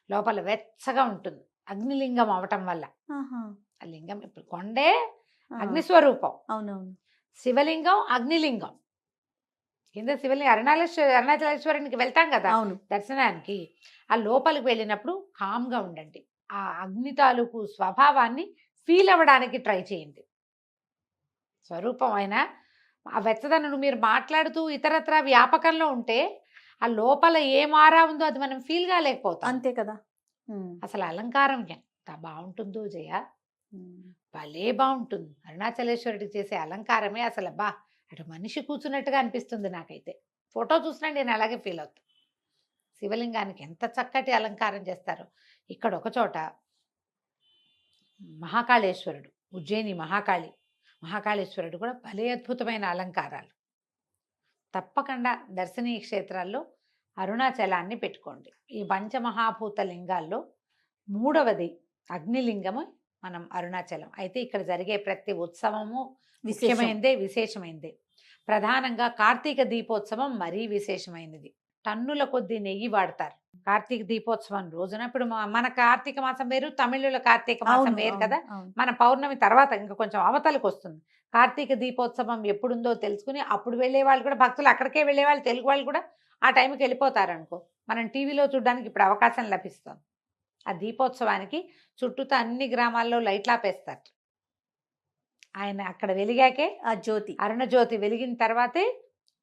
లోపల వెచ్చగా ఉంటుంది, అగ్నిలింగం అవటం వల్ల. ఆ లింగం ఇప్పుడు కొండే అగ్నిస్వరూపం. అవునవును. శివలింగం అగ్నిలింగం. కింద శివలింగం అరుణాచలేశ్వరునికి వెళ్తాం కదా దర్శనానికి. ఆ లోపలికి వెళ్ళినప్పుడు కామ్గా ఉండండి. ఆ అగ్ని తాలూకు స్వభావాన్ని ఫీల్ అవ్వడానికి ట్రై చేయండి. స్వరూపం అయినా ఆ వెచ్చదనను మీరు మాట్లాడుతూ ఇతరత్ర వ్యాపకంలో ఉంటే ఆ లోపల ఏ మారా ఉందో అది మనం ఫీల్ కాలేకపోతాం. అంతే కదా. అసలు అలంకారం ఎంత బాగుంటుందో జయ, భలే బాగుంటుంది. అరుణాచలేశ్వరుడికి చేసే అలంకారమే అసలు అటు మనిషి కూర్చున్నట్టుగా అనిపిస్తుంది నాకైతే. ఫోటో చూసినా నేను అలాగే ఫీల్ అవుతాను. శివలింగానికి ఎంత చక్కటి అలంకారం చేస్తారు. ఇక్కడ ఒక చోట మహాకాళేశ్వరుడు, ఉజ్జయిని మహాకాళేశ్వరుడు కూడా భలే అద్భుతమైన అలంకారాలు. తప్పకుండా దర్శనీయ క్షేత్రాల్లో అరుణాచలాన్ని పెట్టుకోండి. ఈ పంచమహాభూత లింగాల్లో 3వది అగ్నిలింగము మనం అరుణాచలం. అయితే ఇక్కడ జరిగే ప్రతి ఉత్సవము ముఖ్యమైనదే, విశేషమైనదే. ప్రధానంగా కార్తీక దీపోత్సవం మరీ విశేషమైనది. టన్నుల కొద్ది నెయ్యి వాడతారు కార్తీక దీపోత్సవం రోజున. ఇప్పుడు మన కార్తీక మాసం వేరు, తమిళుల కార్తీక మాసం వేరు కదా. మన పౌర్ణమి తర్వాత ఇంకా కొంచెం అవతలకు వస్తుంది. కార్తీక దీపోత్సవం ఎప్పుడుందో తెలుసుకుని అప్పుడు వెళ్ళే వాళ్ళు కూడా, భక్తులు అక్కడికే వెళ్ళే వాళ్ళు, తెలుగు వాళ్ళు కూడా ఆ టైంకి వెళ్ళిపోతారు అనుకో. మనం టీవీలో చూడడానికి ఇప్పుడు అవకాశం లభిస్తుంది. ఆ దీపోత్సవానికి చుట్టూతో అన్ని గ్రామాల్లో లైట్లు ఆపేస్తారు. ఆయన అక్కడ వెలిగాకే ఆ జ్యోతి, అరుణ జ్యోతి వెలిగిన తర్వాతే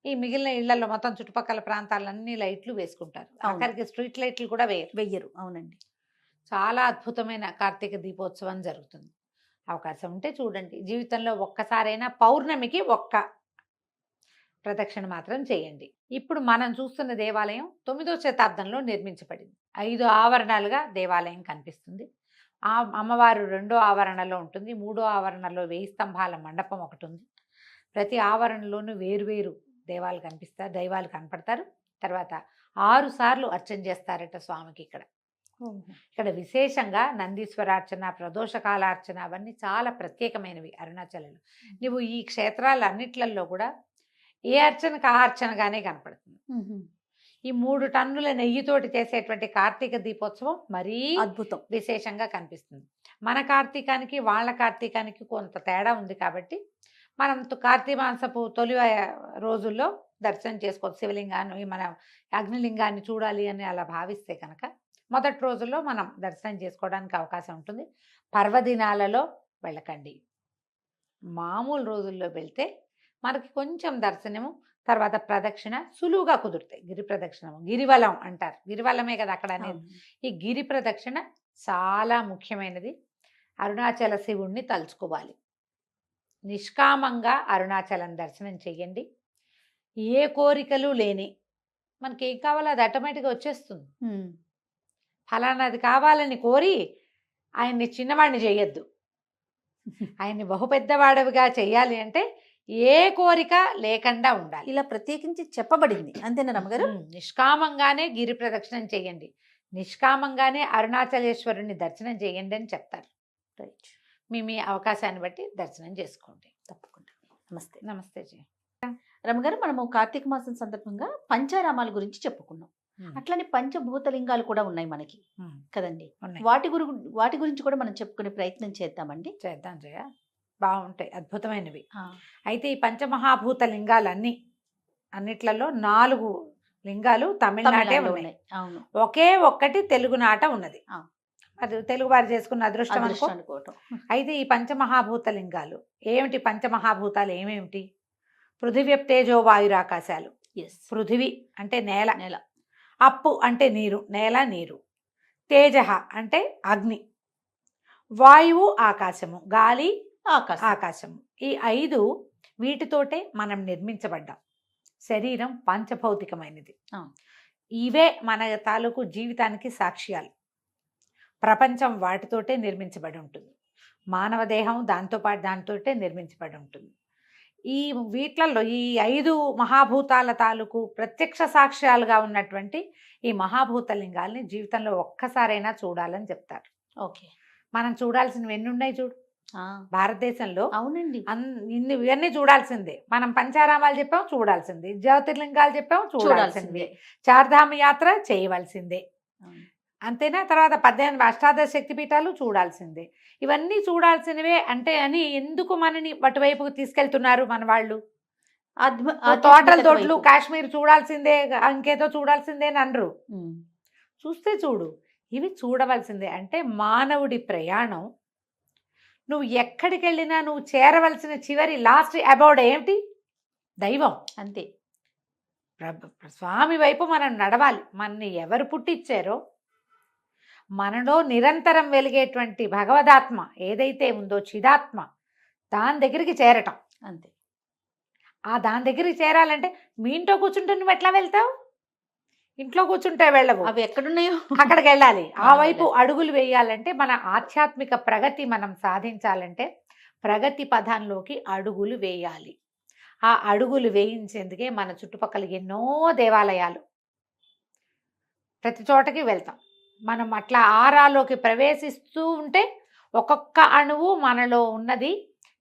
ఈ మిగిలిన ఇళ్లలో మొత్తం చుట్టుపక్కల ప్రాంతాలన్నీ లైట్లు వేసుకుంటారు. అక్కడికి స్ట్రీట్ లైట్లు కూడా వెయ్యరు. అవునండి. చాలా అద్భుతమైన కార్తీక దీపోత్సవం జరుగుతుంది. అవకాశం ఉంటే చూడండి. జీవితంలో ఒక్కసారైనా పౌర్ణమికి ఒక్క ప్రదక్షిణ మాత్రం చేయండి. ఇప్పుడు మనం చూస్తున్న దేవాలయం 9వ శతాబ్దంలో నిర్మించబడింది. 5 ఆవరణాలుగా దేవాలయం కనిపిస్తుంది. ఆ అమ్మవారు 2వ ఆవరణలో ఉంటుంది. 3వ ఆవరణలో 1000 స్తంభాల మండపం ఒకటి ఉంది. ప్రతి ఆవరణలోనూ వేరువేరు దైవాలు కనపడతారు. తర్వాత 6 సార్లు అర్చన చేస్తారట స్వామికి ఇక్కడ. ఇక్కడ విశేషంగా నందీశ్వరార్చన, ప్రదోషకాలార్చన అవన్నీ చాలా ప్రత్యేకమైనవి అరుణాచలంలో. నువ్వు ఈ క్షేత్రాలన్నిట్లలో కూడా ఏ అర్చనకు ఆ అర్చనగానే కనపడుతుంది. ఈ 3 టన్నుల నెయ్యితోటి చేసేటువంటి కార్తీక దీపోత్సవం మరీ అద్భుతం. విశేషంగా కనిపిస్తుంది. మన కార్తీకానికి వాళ్ళ కార్తీకానికి కొంత తేడా ఉంది కాబట్టి మనం కార్తీక మాసపు తొలి రోజుల్లో దర్శనం చేసుకోవచ్చు. శివలింగాన్ని, మన అగ్నిలింగాన్ని చూడాలి అని అలా భావిస్తే కనుక మొదటి రోజుల్లో మనం దర్శనం చేసుకోవడానికి అవకాశం ఉంటుంది. పర్వదినాలలో వెళ్ళకండి. మామూలు రోజుల్లో వెళ్తే మనకి కొంచెం దర్శనము, తర్వాత ప్రదక్షిణ సులువుగా కుదురుతాయి. గిరి ప్రదక్షిణము, గిరివలం అంటారు. గిరివలమే కదా అక్కడ అనేది. ఈ గిరి ప్రదక్షిణ చాలా ముఖ్యమైనది. అరుణాచల శివుణ్ణి తలుచుకోవాలి. నిష్కామంగా అరుణాచలం దర్శనం చెయ్యండి. ఏ కోరికలు లేని, మనకి ఏం కావాలో అది ఆటోమేటిక్గా వచ్చేస్తుంది. ఫలానాది కావాలని కోరి ఆయన్ని చిన్నవాడిని చేయొద్దు. ఆయన్ని బహుపెద్దవాడవిగా చెయ్యాలి అంటే ఏ కోరిక లేకుండా ఉండాలి. ఇలా ప్రత్యేకించి చెప్పబడింది, అంతేనా రమ్మగారు? నిష్కామంగానే గిరి ప్రదక్షిణం చేయండి, నిష్కామంగానే అరుణాచలేశ్వరుని దర్శనం చేయండి అని చెప్తారు. రైట్. మీ అవకాశాన్ని బట్టి దర్శనం చేసుకోండి. తప్పకుండా. నమస్తే. నమస్తే జీ. రమ్మగారు, మనము కార్తీక మాసం సందర్భంగా పంచారామాల గురించి చెప్పుకున్నాం. అట్లనే పంచభూతలింగాలు కూడా ఉన్నాయి మనకి కదండి. వాటి గురించి కూడా మనం చెప్పుకునే ప్రయత్నం చేద్దామండి. చేద్దాం జయ, బాగుంటాయి, అద్భుతమైనవి. అయితే ఈ పంచమహాభూత లింగాలన్నీ అన్నిట్లలో 4 లింగాలు తమిళనాడే ఉన్నాయి. అవును. ఒకే ఒక్కటి తెలుగునాట ఉన్నది. అది తెలుగు వారు చేసుకున్న అదృష్టం అనుకోవటం. అయితే ఈ పంచమహాభూత లింగాలు ఏమిటి? పంచమహాభూతాలు ఏమేమిటి? పృథివ్యప్తేజో వాయురాకాశాలు. పృథివి అంటే నేల, అప్పు అంటే నీరు, నేల నీరు. తేజ అంటే అగ్ని, వాయువు ఆకాశము, గాలి ఆకాశము. ఈ 5 వీటితోటే మనం నిర్మించబడ్డాం. శరీరం పంచభౌతికమైనది. ఇవే మన తాలూకు జీవితానికి సాక్ష్యాలు. ప్రపంచం వాటితోటే నిర్మించబడి ఉంటుంది. మానవ దేహం దాంతోటే నిర్మించబడి ఉంటుంది. ఈ వీట్లలో ఈ 5 మహాభూతాల తాలూకు ప్రత్యక్ష సాక్ష్యాలుగా ఉన్నటువంటి ఈ మహాభూత లింగాల్ని జీవితంలో ఒక్కసారైనా చూడాలని చెప్తారు. ఓకే. మనం చూడాల్సినవి ఎన్ని ఉన్నాయి చూడు భారతదేశంలో. అవునండి. ఇవన్నీ చూడాల్సిందే. మనం పంచారామాలు చెప్పాం, చూడాల్సిందే. జ్యోతిర్లింగాలు చెప్పాం, చూడాల్సిందే. చార్ధామ యాత్ర చేయవలసిందే, అంతేనా? తర్వాత 18 అష్టాదశ శక్తిపీఠాలు చూడాల్సిందే. ఇవన్నీ చూడాల్సినవే అంటే అని ఎందుకు మనని అటువైపుకు తీసుకెళ్తున్నారు మన వాళ్ళు? తోటలు కాశ్మీర్ చూడాల్సిందే, ఇంకేదో చూడాల్సిందే అని అనరు. చూస్తే చూడు, ఇవి చూడవలసిందే. అంటే మానవుడి ప్రయాణం, నువ్వు ఎక్కడికి వెళ్ళినా నువ్వు చేరవలసిన చివరి లాస్ట్ అబౌడ్ ఏమిటి? దైవం. అంతే. స్వామి వైపు మనం నడవాలి. మనని ఎవరు పుట్టించారో, మనలో నిరంతరం వెలిగేటువంటి భగవదాత్మ ఏదైతే ఉందో, చిదాత్మ, దాని దగ్గరికి చేరటం. అంతే. దాని దగ్గరికి చేరాలంటే మీ ఇంట్లో కూర్చుంటే నువ్వు ఎట్లా వెళ్తావు? ఇంట్లో కూర్చుంటే వెళ్ళవు. అవి ఎక్కడున్నాయో అక్కడికి వెళ్ళాలి. ఆ వైపు అడుగులు వేయాలంటే, మన ఆధ్యాత్మిక ప్రగతి మనం సాధించాలంటే ప్రగతి పథంలోకి అడుగులు వేయాలి. ఆ అడుగులు వేయించేందుకే మన చుట్టుపక్కల ఎన్నో దేవాలయాలు, ప్రతి చోటకి వెళ్తాం. మనం అట్లా ఆరాలోకి ప్రవేశిస్తూ ఉంటే ఒక్కొక్క అణువు మనలో ఉన్నది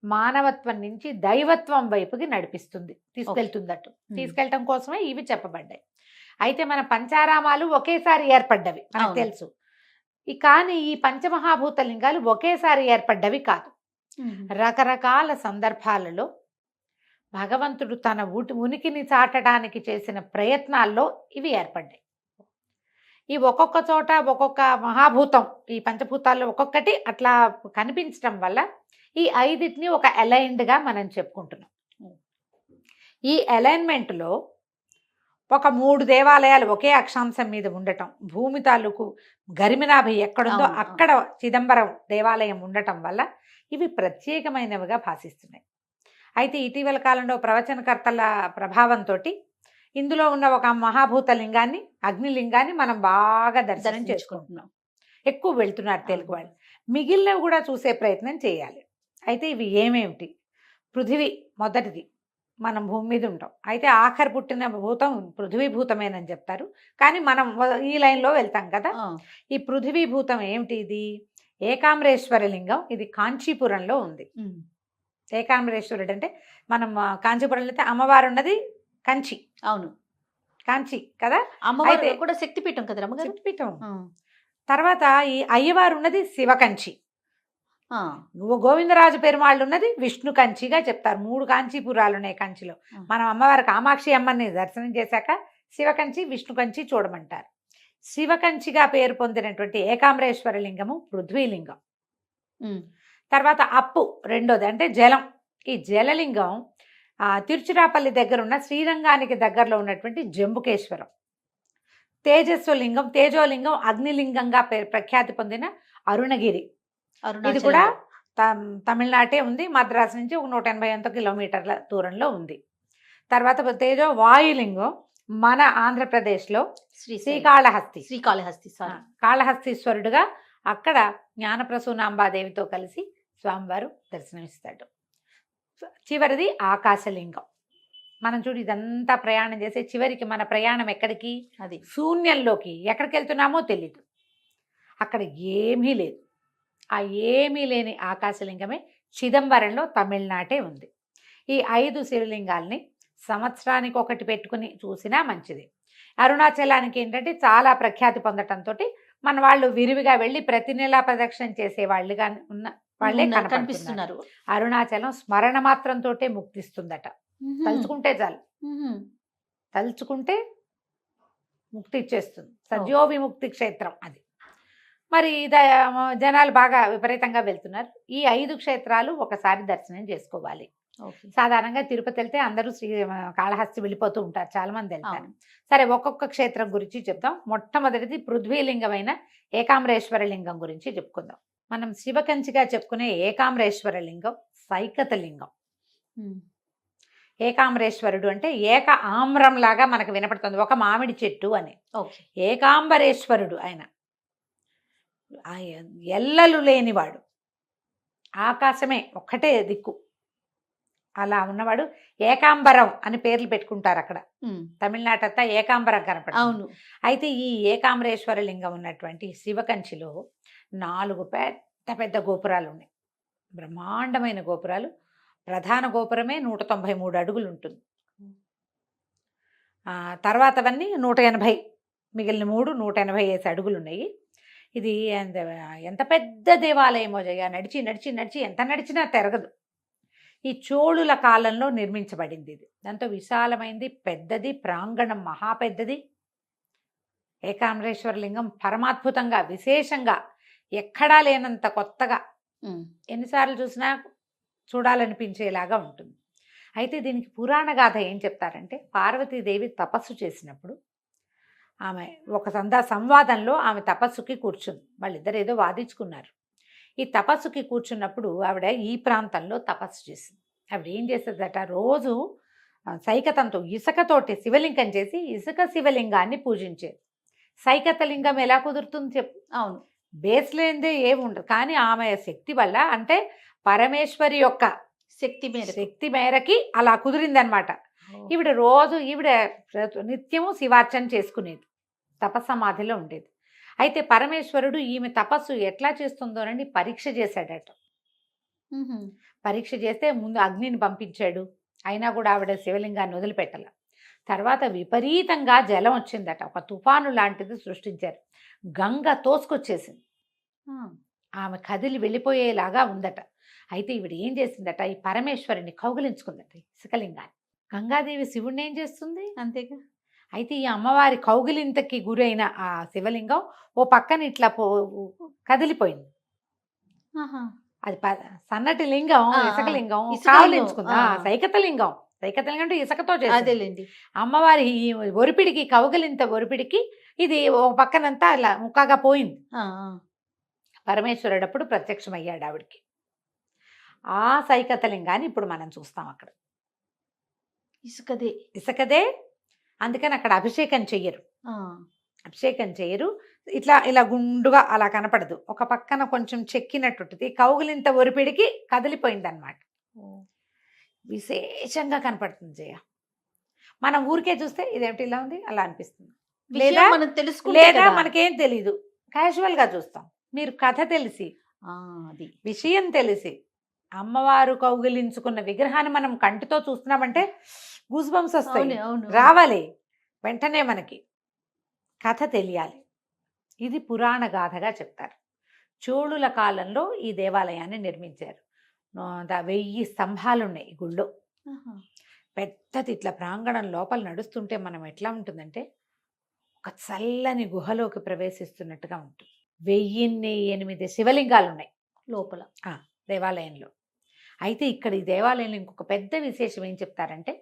మానవత్వం నుంచి దైవత్వం వైపుకి నడిపిస్తుంది, తీసుకెళ్తుందట్టు. తీసుకెళ్ళటం కోసమే ఇవి చెప్పబడ్డాయి. అయితే మన పంచారామాలు ఒకేసారి ఏర్పడ్డవి మనకు తెలుసు. కానీ ఈ పంచమహాభూత లింగాలు ఒకేసారి ఏర్పడ్డవి కాదు. రకరకాల సందర్భాలలో భగవంతుడు తన ఉనికిని చాటడానికి చేసిన ప్రయత్నాల్లో ఇవి ఏర్పడ్డాయి. ఈ ఒక్కొక్క చోట ఒక్కొక్క మహాభూతం, ఈ పంచభూతాల్లో ఒక్కొక్కటి అట్లా కనిపించడం వల్ల ఈ 5టిని ఒక అలైన్డ్గా మనం చెప్పుకుంటున్నాం. ఈ అలైన్మెంట్లో ఒక 3 దేవాలయాలు ఒకే అక్షాంశం మీద ఉండటం, భూమి తాలూకు గరిమినాభి ఎక్కడుందో అక్కడ చిదంబరం దేవాలయం ఉండటం వల్ల ఇవి ప్రత్యేకమైనవిగా భాషిస్తున్నాయి. అయితే ఇటీవల కాలంలో ప్రవచనకర్తల ప్రభావంతో ఇందులో ఉన్న ఒక మహాభూత లింగాన్ని, అగ్నిలింగాన్ని మనం బాగా దర్శనం చేసుకుంటున్నాం. ఎక్కువ వెళ్తున్నారు తెలుగు వాళ్ళు. మిగిలినవి కూడా చూసే ప్రయత్నం చేయాలి. అయితే ఇవి ఏమేమిటి? పృథివీ మొదటిది. మనం భూమి మీద ఉంటాం. అయితే ఆఖరి పుట్టిన భూతం పృథ్వీ భూతమేనని చెప్తారు. కానీ మనం ఈ లైన్లో వెళ్తాం కదా. ఈ పృథ్వీ భూతం ఏమిటి? ఇది ఏకాంబరేశ్వర లింగం. ఇది కాంచీపురంలో ఉంది. ఏకాంబరేశ్వరుడు అంటే మనం కాంచీపురంలో అయితే అమ్మవారు ఉన్నది కంచి. అవును, కాంచి కదా. అమ్మవారు కూడా శక్తిపీఠం కదా రమ్మగారు. శక్తిపీఠం. తర్వాత ఈ అయ్యవారు ఉన్నది శివకంచి. గోవిందరాజు పెరుమాళ్ళు ఉన్నది విష్ణు కంచిగా చెప్తారు. 3 కాంచీపురాలు ఉన్నాయి కంచిలో. మనం అమ్మవారి కామాక్షి అమ్మని దర్శనం చేశాక శివకంచి విష్ణు కంచి చూడమంటారు. శివకంచిగా పేరు పొందినటువంటి ఏకాంబరేశ్వర లింగము పృథ్వీలింగం. తర్వాత అప్పు రెండోది అంటే జలం. ఈ జలలింగం తిరుచిరాపల్లి దగ్గర ఉన్న శ్రీరంగానికి దగ్గరలో ఉన్నటువంటి జంబుకేశ్వరం. తేజస్వలింగం తేజోలింగం అగ్నిలింగంగా ప్రఖ్యాతి పొందిన అరుణగిరి. ఇది కూడా తమిళనాటే ఉంది. మద్రాసు నుంచి ఒక 180 కిలోమీటర్ల దూరంలో ఉంది. తర్వాత తేజో వాయులింగం మన ఆంధ్రప్రదేశ్లో శ్రీకాళహస్తి. కాళహస్తీశ్వరుడుగా అక్కడ జ్ఞానప్రసూనాంబాదేవితో కలిసి స్వామివారు దర్శనమిస్తాడు. చివరిది ఆకాశలింగం. మనం చూడు ఇదంతా ప్రయాణం చేసే చివరికి మన ప్రయాణం ఎక్కడికి? అది శూన్యంలోకి. ఎక్కడికి వెళ్తున్నామో తెలీదు. అక్కడ ఏమీ లేదు. ఆ ఏమీ లేని ఆకాశలింగమే చిదంబరంలో తమిళనాటే ఉంది. ఈ 5 శివలింగాల్ని సంవత్సరానికి ఒకటి పెట్టుకుని చూసినా మంచిది. అరుణాచలానికి ఏంటంటే చాలా ప్రఖ్యాతి పొందటంతో మన వాళ్ళు విరివిగా వెళ్ళి ప్రతి నెలా ప్రదక్షిణ చేసే వాళ్ళుగా ఉన్న వాళ్ళే కనిపిస్తున్నారు. అరుణాచలం స్మరణ మాత్రంతో ముక్తిస్తుందట. తలుచుకుంటే చాలు, తలుచుకుంటే ముక్తి ఇచ్చేస్తుంది. సజీవ విముక్తి క్షేత్రం అది. మరి జనాలు బాగా విపరీతంగా వెళ్తున్నారు. ఈ 5 క్షేత్రాలు ఒకసారి దర్శనం చేసుకోవాలి. సాధారణంగా తిరుపతి వెళ్తే అందరూ కాళహస్తి వెళ్ళిపోతూ ఉంటారు, చాలా మంది వెళ్తారు. సరే, ఒక్కొక్క క్షేత్రం గురించి చెప్తాం. మొట్టమొదటిది పృథ్వీలింగమైన ఏకాంబరేశ్వర లింగం గురించి చెప్పుకుందాం. మనం శివకంచిగా చెప్పుకునే ఏకాంబరేశ్వర లింగం సైకత లింగం. ఏకాంబరేశ్వరుడు అంటే ఏక ఆమ్రం లాగా మనకు వినపడుతుంది, ఒక మామిడి చెట్టు అని. ఏకాంబరేశ్వరుడు ఆయన ఎల్లలు లేనివాడు, ఆకాశమే ఒక్కటే దిక్కు, అలా ఉన్నవాడు. ఏకాంబరం అని పేర్లు పెట్టుకుంటారు అక్కడ. తమిళనాడు అంతా ఏకాంబరం కనపడుతుంది. అయితే ఈ ఏకాంబరేశ్వర లింగం ఉన్నటువంటి శివకంచిలో 4 పెద్ద పెద్ద గోపురాలు ఉన్నాయి. బ్రహ్మాండమైన గోపురాలు. ప్రధాన గోపురమే 193 అడుగులు ఉంటుంది. తర్వాతవన్నీ 180, మిగిలిన 3 180 అడుగులు ఉన్నాయి. ఇది ఎంత పెద్ద దేవాలయమో జయ. నడిచి నడిచి నడిచి ఎంత నడిచినా తిరగదు. ఈ చోళుల కాలంలో నిర్మించబడింది ఇది. దాంతో విశాలమైంది, పెద్దది, ప్రాంగణం మహా పెద్దది. ఏకాంబరేశ్వర లింగం పరమాద్భుతంగా, విశేషంగా, ఎక్కడా లేనంత కొత్తగా, ఎన్నిసార్లు చూసినా చూడాలనిపించేలాగా ఉంటుంది. అయితే దీనికి పురాణ గాథ ఏం చెప్తారంటే, పార్వతీదేవి తపస్సు చేసినప్పుడు ఆమె ఒక సంవాదంలో ఆమె తపస్సుకి కూర్చుంది. వాళ్ళిద్దరు ఏదో వాదించుకున్నారు. ఈ తపస్సుకి కూర్చున్నప్పుడు ఆవిడ ఈ ప్రాంతంలో తపస్సు చేసింది. ఆవిడ ఏం చేసేదట, రోజు సైకతంతో ఇసుకతోటి శివలింగం చేసి ఇసుక శివలింగాన్ని పూజించేది. సైకత లింగం ఎలా కుదురుతుంది చెప్పు? అవును, బేస్ లేనిదే ఏముండదు. కానీ ఆమె శక్తి వల్ల, అంటే పరమేశ్వరి యొక్క శక్తి మేరకి అలా కుదిరిందనమాట. ఈవిడ రోజు నిత్యము శివార్చన చేసుకునేది, తపస్సమాధిలో ఉండేది. అయితే పరమేశ్వరుడు ఈమె తపస్సు ఎట్లా చేస్తుందోనని పరీక్ష చేశాడట. పరీక్ష చేస్తే ముందు అగ్నిని పంపించాడు. అయినా కూడా ఆవిడ శివలింగాన్ని వదిలిపెట్టాల. తర్వాత విపరీతంగా జలం వచ్చిందట, ఒక తుఫాను లాంటిది సృష్టించారు. గంగ తోసుకొచ్చేసింది, ఆమె కదిలి వెళ్ళిపోయేలాగా ఉందట. అయితే ఈవిడ ఏం చేసిందట, ఈ పరమేశ్వరుని కౌగిలించుకుందట ఇసుకలింగాన్ని. గంగాదేవి శివుడిని ఏం చేస్తుంది? అంతేగా. అయితే ఈ అమ్మవారి కౌగిలింతకి గురైన ఆ శివలింగం ఓ పక్కన ఇట్లా కదిలిపోయింది. అది సన్నటి లింగం, ఇసుకలింగం కౌగిలించుకుంది. సైకతలింగం అంటే ఇసుకతో చేసేది. అమ్మవారి ఈ ఒరిపిడికి, కౌగిలింత ఒరిపిడికి ఇది ఓ పక్కనంతా అలా ముక్కగా పోయింది. పరమేశ్వరుడు అప్పుడు ప్రత్యక్షమయ్యాడు ఆవిడికి. ఆ సైకతలింగాన్ని ఇప్పుడు మనం చూస్తాం. అక్కడ ఇసుకదే. అందుకని అక్కడ అభిషేకం చెయ్యరు. ఇలా గుండుగా అలా కనపడదు. ఒక పక్కన కొంచెం చెక్కినట్టుంటుంది. కౌగిలింత ఒరిపిడికి కదిలిపోయింది అనమాట. విశేషంగా కనపడుతుంది జయ. మనం ఊరికే చూస్తే ఇదేమిటి ఇలా ఉంది అలా అనిపిస్తుంది, విషయం లేదా మనం తెలుసుకుంటే లేదా కదా. మనకేం తెలీదు, క్యాజువల్గా చూస్తాం. మీరు కథ తెలిసి, అది విషయం తెలిసి, అమ్మవారు కౌగిలించుకున్న విగ్రహాన్ని మనం కంటితో చూస్తున్నామంటే గూస్ బంప్స్ వస్తాయి, అవును అవును రావాలి వెంటనే. మనకి కథ తెలియాలి. ఇది పురాణ గాథగా చెప్తారు. చోళుల కాలంలో ఈ దేవాలయాన్ని నిర్మించారు. 1000 స్తంభాలు ఉన్నాయి ఈ గుళ్ళో. ఆహా. పెద్దది ఇట్లా ప్రాంగణం లోపల నడుస్తుంటే మనం ఎట్లా ఉంటుందంటే ఒక చల్లని గుహలోకి ప్రవేశిస్తున్నట్టుగా ఉంటుంది. 1008 శివలింగాలు ఉన్నాయి లోపల దేవాలయంలో. అయితే ఇక్కడ ఈ దేవాలయంలో ఇంకొక పెద్ద విశేషం ఏం చెప్తారంటే,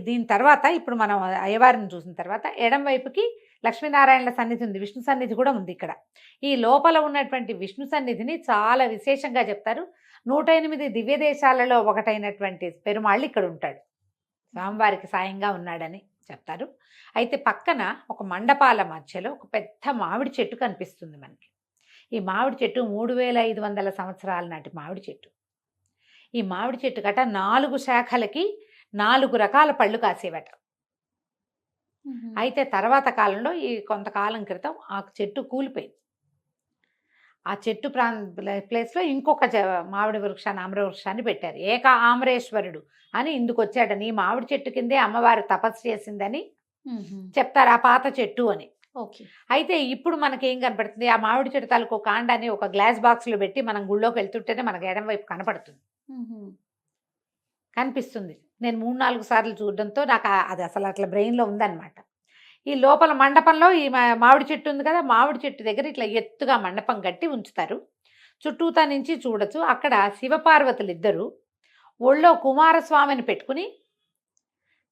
దీని తర్వాత ఇప్పుడు మనం అయ్యవారిని చూసిన తర్వాత ఎడం వైపుకి లక్ష్మీనారాయణల సన్నిధి ఉంది, విష్ణు సన్నిధి కూడా ఉంది. ఇక్కడ ఈ లోపల ఉన్నటువంటి విష్ణు సన్నిధిని చాలా విశేషంగా చెప్తారు. 108 దివ్య దేశాలలో ఒకటైనటువంటి పెరుమాళ్ళు ఇక్కడ ఉంటాడు, స్వామివారికి సాయంగా ఉన్నాడని చెప్తారు. అయితే పక్కన ఒక మండపాల మధ్యలో ఒక పెద్ద మామిడి చెట్టు కనిపిస్తుంది మనకి. ఈ మామిడి చెట్టు 3500 సంవత్సరాల నాటి మామిడి చెట్టు. ఈ మామిడి చెట్టు గట 4 శాఖలకి 4 రకాల పళ్ళు కాసేవట. అయితే తర్వాత కాలంలో ఈ కొంతకాలం క్రితం ఆ చెట్టు కూలిపోయింది. ఆ చెట్టు ప్లేస్లో ఇంకొక మామిడి వృక్షాన్ని, ఆమ్ర వృక్షాన్ని పెట్టారు. ఏక ఆమ్రేశ్వరుడు అని ఇందుకు వచ్చాడని, ఈ మామిడి చెట్టు కిందే అమ్మవారు తపస్సు చేసిందని చెప్తారు, ఆ పాత చెట్టు అని. ఓకే. అయితే ఇప్పుడు మనకి ఏం కనపడుతుంది, ఆ మామిడి చెట్టు తాలూకు కాండాన్ని ఒక గ్లాస్ బాక్స్లో పెట్టి మనం గుళ్ళోకి వెళ్తుంటేనే మనకి ఎడం వైపు కనపడుతుంది, కనిపిస్తుంది. నేను 3-4 సార్లు చూడడంతో నాకు అది అసలు అట్లా బ్రెయిన్లో ఉందన్నమాట. ఈ లోపల మండపంలో ఈ మామిడి చెట్టు ఉంది కదా, మామిడి చెట్టు దగ్గర ఇట్లా ఎత్తుగా మండపం కట్టి ఉంచుతారు. చుట్టూతా నుంచి చూడొచ్చు. అక్కడ శివపార్వతులు ఇద్దరు ఒళ్ళో కుమారస్వామిని పెట్టుకుని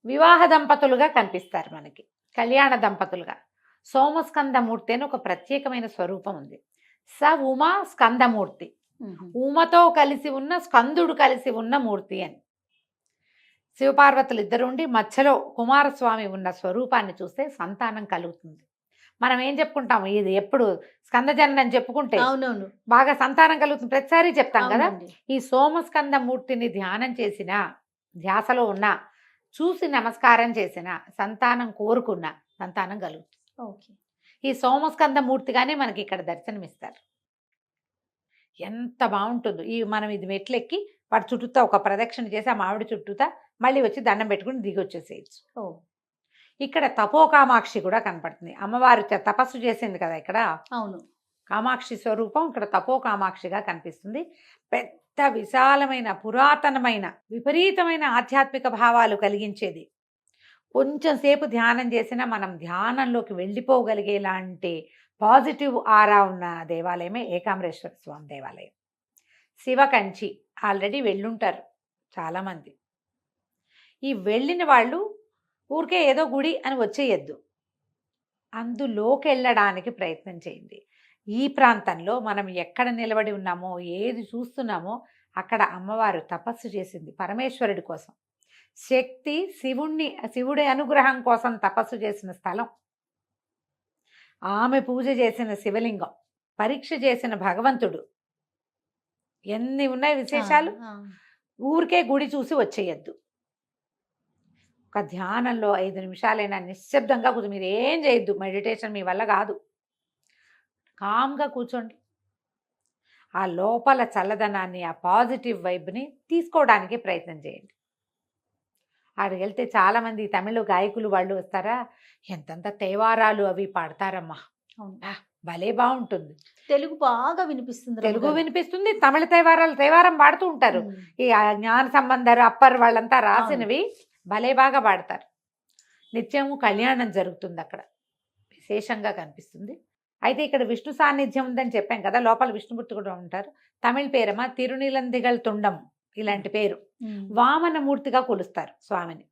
వివాహ దంపతులుగా కనిపిస్తారు మనకి, కళ్యాణ దంపతులుగా. సోమస్కందమూర్తి అని ఒక ప్రత్యేకమైన స్వరూపం ఉంది. స ఉమా స్కందమూర్తి, ఉమతో కలిసి ఉన్న స్కందుడు కలిసి ఉన్న మూర్తి అని. శివపార్వతులు ఇద్దరు ఉండి మధ్యలో కుమారస్వామి ఉన్న స్వరూపాన్ని చూస్తే సంతానం కలుగుతుంది. మనం ఏం చెప్పుకుంటాము, ఇది ఎప్పుడు స్కందజననం చెప్పుకుంటే అవునవును బాగా సంతానం కలుగుతుంది, ప్రతిసారి చెప్తాం కదా. అవునండి. ఈ సోమస్కందమూర్తిని ధ్యానం చేసిన, ధ్యాసలో ఉన్న, చూసి నమస్కారం చేసిన, సంతానం కోరుకున్న సంతానం కలుగుతుంది. ఓకే. ఈ సోమస్కందమూర్తిగానే మనకి ఇక్కడ దర్శనమిస్తారు. ఎంత బాగుంటుందో. మనం ఇది మెట్లెక్కి వాటి చుట్టూతా ఒక ప్రదక్షిణ చేసి ఆ మామిడి చుట్టూతా మళ్ళీ వచ్చి దండం పెట్టుకుని దిగి వచ్చేసేయచ్చు. ఇక్కడ తపోకామాక్షి కూడా కనపడుతుంది. అమ్మవారు తపస్సు చేసింది కదా ఇక్కడ, అవును, కామాక్షి స్వరూపం ఇక్కడ తపోకామాక్షిగా కనిపిస్తుంది. పెద్ద విశాలమైన పురాతనమైన విపరీతమైన ఆధ్యాత్మిక భావాలు కలిగించేది. కొంచెం సేపు ధ్యానం చేసినా మనం ధ్యానంలోకి వెళ్ళిపోగలిగేలాంటి పాజిటివ్ ఆరా ఉన్న దేవాలయమే ఏకాంబరేశ్వర స్వామి దేవాలయం. శివకంచి ఆల్రెడీ వెళ్ళుంటారు చాలామంది. ఈ వెళ్ళిన వాళ్ళు ఊరికే ఏదో గుడి అని వచ్చేయద్దు, అందులోకి వెళ్ళడానికి ప్రయత్నం చేయండి. ఈ ప్రాంతంలో మనం ఎక్కడ నిలబడి ఉన్నామో, ఏది చూస్తున్నామో అక్కడ అమ్మవారు తపస్సు చేసింది పరమేశ్వరుడి కోసం. శక్తి శివుడి అనుగ్రహం కోసం తపస్సు చేసిన స్థలం. ఆమె పూజ చేసిన శివలింగం, పరీక్ష చేసిన భగవంతుడు. ఎన్ని ఉన్నాయి విశేషాలు. ఊరికే గుడి చూసి వచ్చేయద్దు. ఒక ధ్యానంలో 5 నిమిషాలైనా నిశ్శబ్దంగా కూర్చొని, మీరు ఏం చేయొద్దు, మెడిటేషన్ మీ వల్ల కాదు, కామ్గా కూర్చోండి. ఆ లోపల చల్లదనాన్ని, ఆ పాజిటివ్ వైబ్ని తీసుకోవడానికి ప్రయత్నం చేయండి. ఆడికి వెళ్తే చాలామంది తమిళ గాయకులు వాళ్ళు వస్తారా, ఎంతంత తేవారాలు అవి పాడతారమ్మా, భలే బాగుంటుంది. తెలుగు బాగా వినిపిస్తుంది, తెలుగు వినిపిస్తుంది, తమిళ తేవారం పాడుతూ ఉంటారు. ఈ జ్ఞాన సంబంధాలు అప్పర్ వాళ్ళంతా రాసినవి భలే బాగా పాడతారు. నిత్యము కళ్యాణం జరుగుతుంది అక్కడ, విశేషంగా కనిపిస్తుంది. అయితే ఇక్కడ విష్ణు సాన్నిధ్యం ఉందని చెప్పాం కదా, లోపల విష్ణుమూర్తి కూడా ఉంటారు. తమిళ పేరమా తిరునిలందిగల్ తుండం, ఇలాంటి పేరు. వామనమూర్తిగా కొలుస్తారు స్వామిని.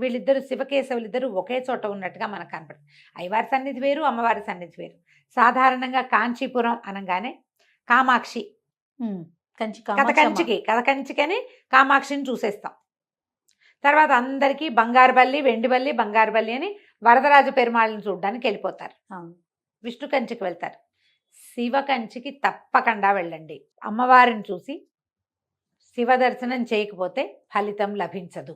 వీళ్ళిద్దరు శివకేశవులిద్దరు ఒకే చోట ఉన్నట్టుగా మనకు కనపడుతుంది. అయ్యవారి సన్నిధి వేరు, అమ్మవారి సన్నిధి వేరు. సాధారణంగా కాంచీపురం అనగానే కామాక్షి, కంచికి అని కామాక్షిని చూసేస్తాం. తర్వాత అందరికీ బంగారు బల్లి, వెండి బల్లి, బంగారు బల్లి అని వరదరాజు పెరుమాళ్ళని చూడడానికి వెళ్ళిపోతారు. విష్ణు కంచికి వెళ్తారు. శివ కంచికి తప్పకుండా వెళ్ళండి. అమ్మవారిని చూసి శివ దర్శనం చేయకపోతే ఫలితం లభించదు.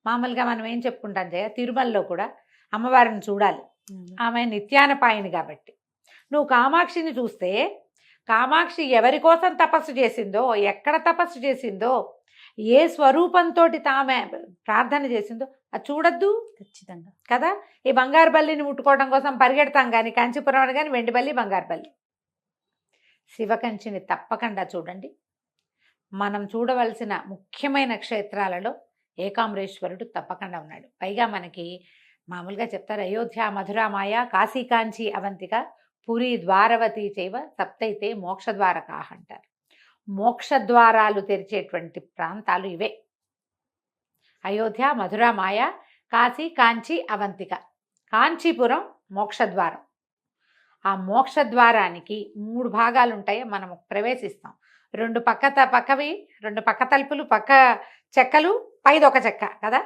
మామూలుగా మనం ఏం చెప్పుకుంటాం జయ, తిరుమలలో కూడా అమ్మవారిని చూడాలి, ఆమె నిత్యానపాయిని కాబట్టి. నువ్వు కామాక్షిని చూస్తే కామాక్షి ఎవరి కోసం తపస్సు చేసిందో, ఎక్కడ తపస్సు చేసిందో, ఏ స్వరూపంతో తామె ప్రార్థన చేసిందో అది చూడద్దు ఖచ్చితంగా కదా. ఈ బంగారు బల్లిని ముట్టుకోవడం కోసం పరిగెడతాం కానీ కాంచీపురం కానీ వెండి బల్లి బంగారు బల్లి. శివకంచిని తప్పకుండా చూడండి. మనం చూడవలసిన ముఖ్యమైన క్షేత్రాలలో ఏకాంబరేశ్వరుడు తప్పకుండా ఉన్నాడు. పైగా మనకి మామూలుగా చెప్తారు, అయోధ్య మధుర మాయ కాశీ కాంచి అవంతిక పురి ద్వారవతి చైవ సప్తైతే మోక్షద్వారకాహ అంటారు. మోక్షద్వారాలు తెరిచేటువంటి ప్రాంతాలు ఇవే: అయోధ్య మధుర మాయ కాశీ కాంచి అవంతిక. కాంచీపురం మోక్షద్వారం. ఆ మోక్షద్వారానికి 3 భాగాలు ఉంటాయి. మనం ప్రవేశిస్తాం, 2 పక్కవి 2 పక్క తలుపులు, పక్క చెక్కలు, పైది ఒక చెక్క కదా,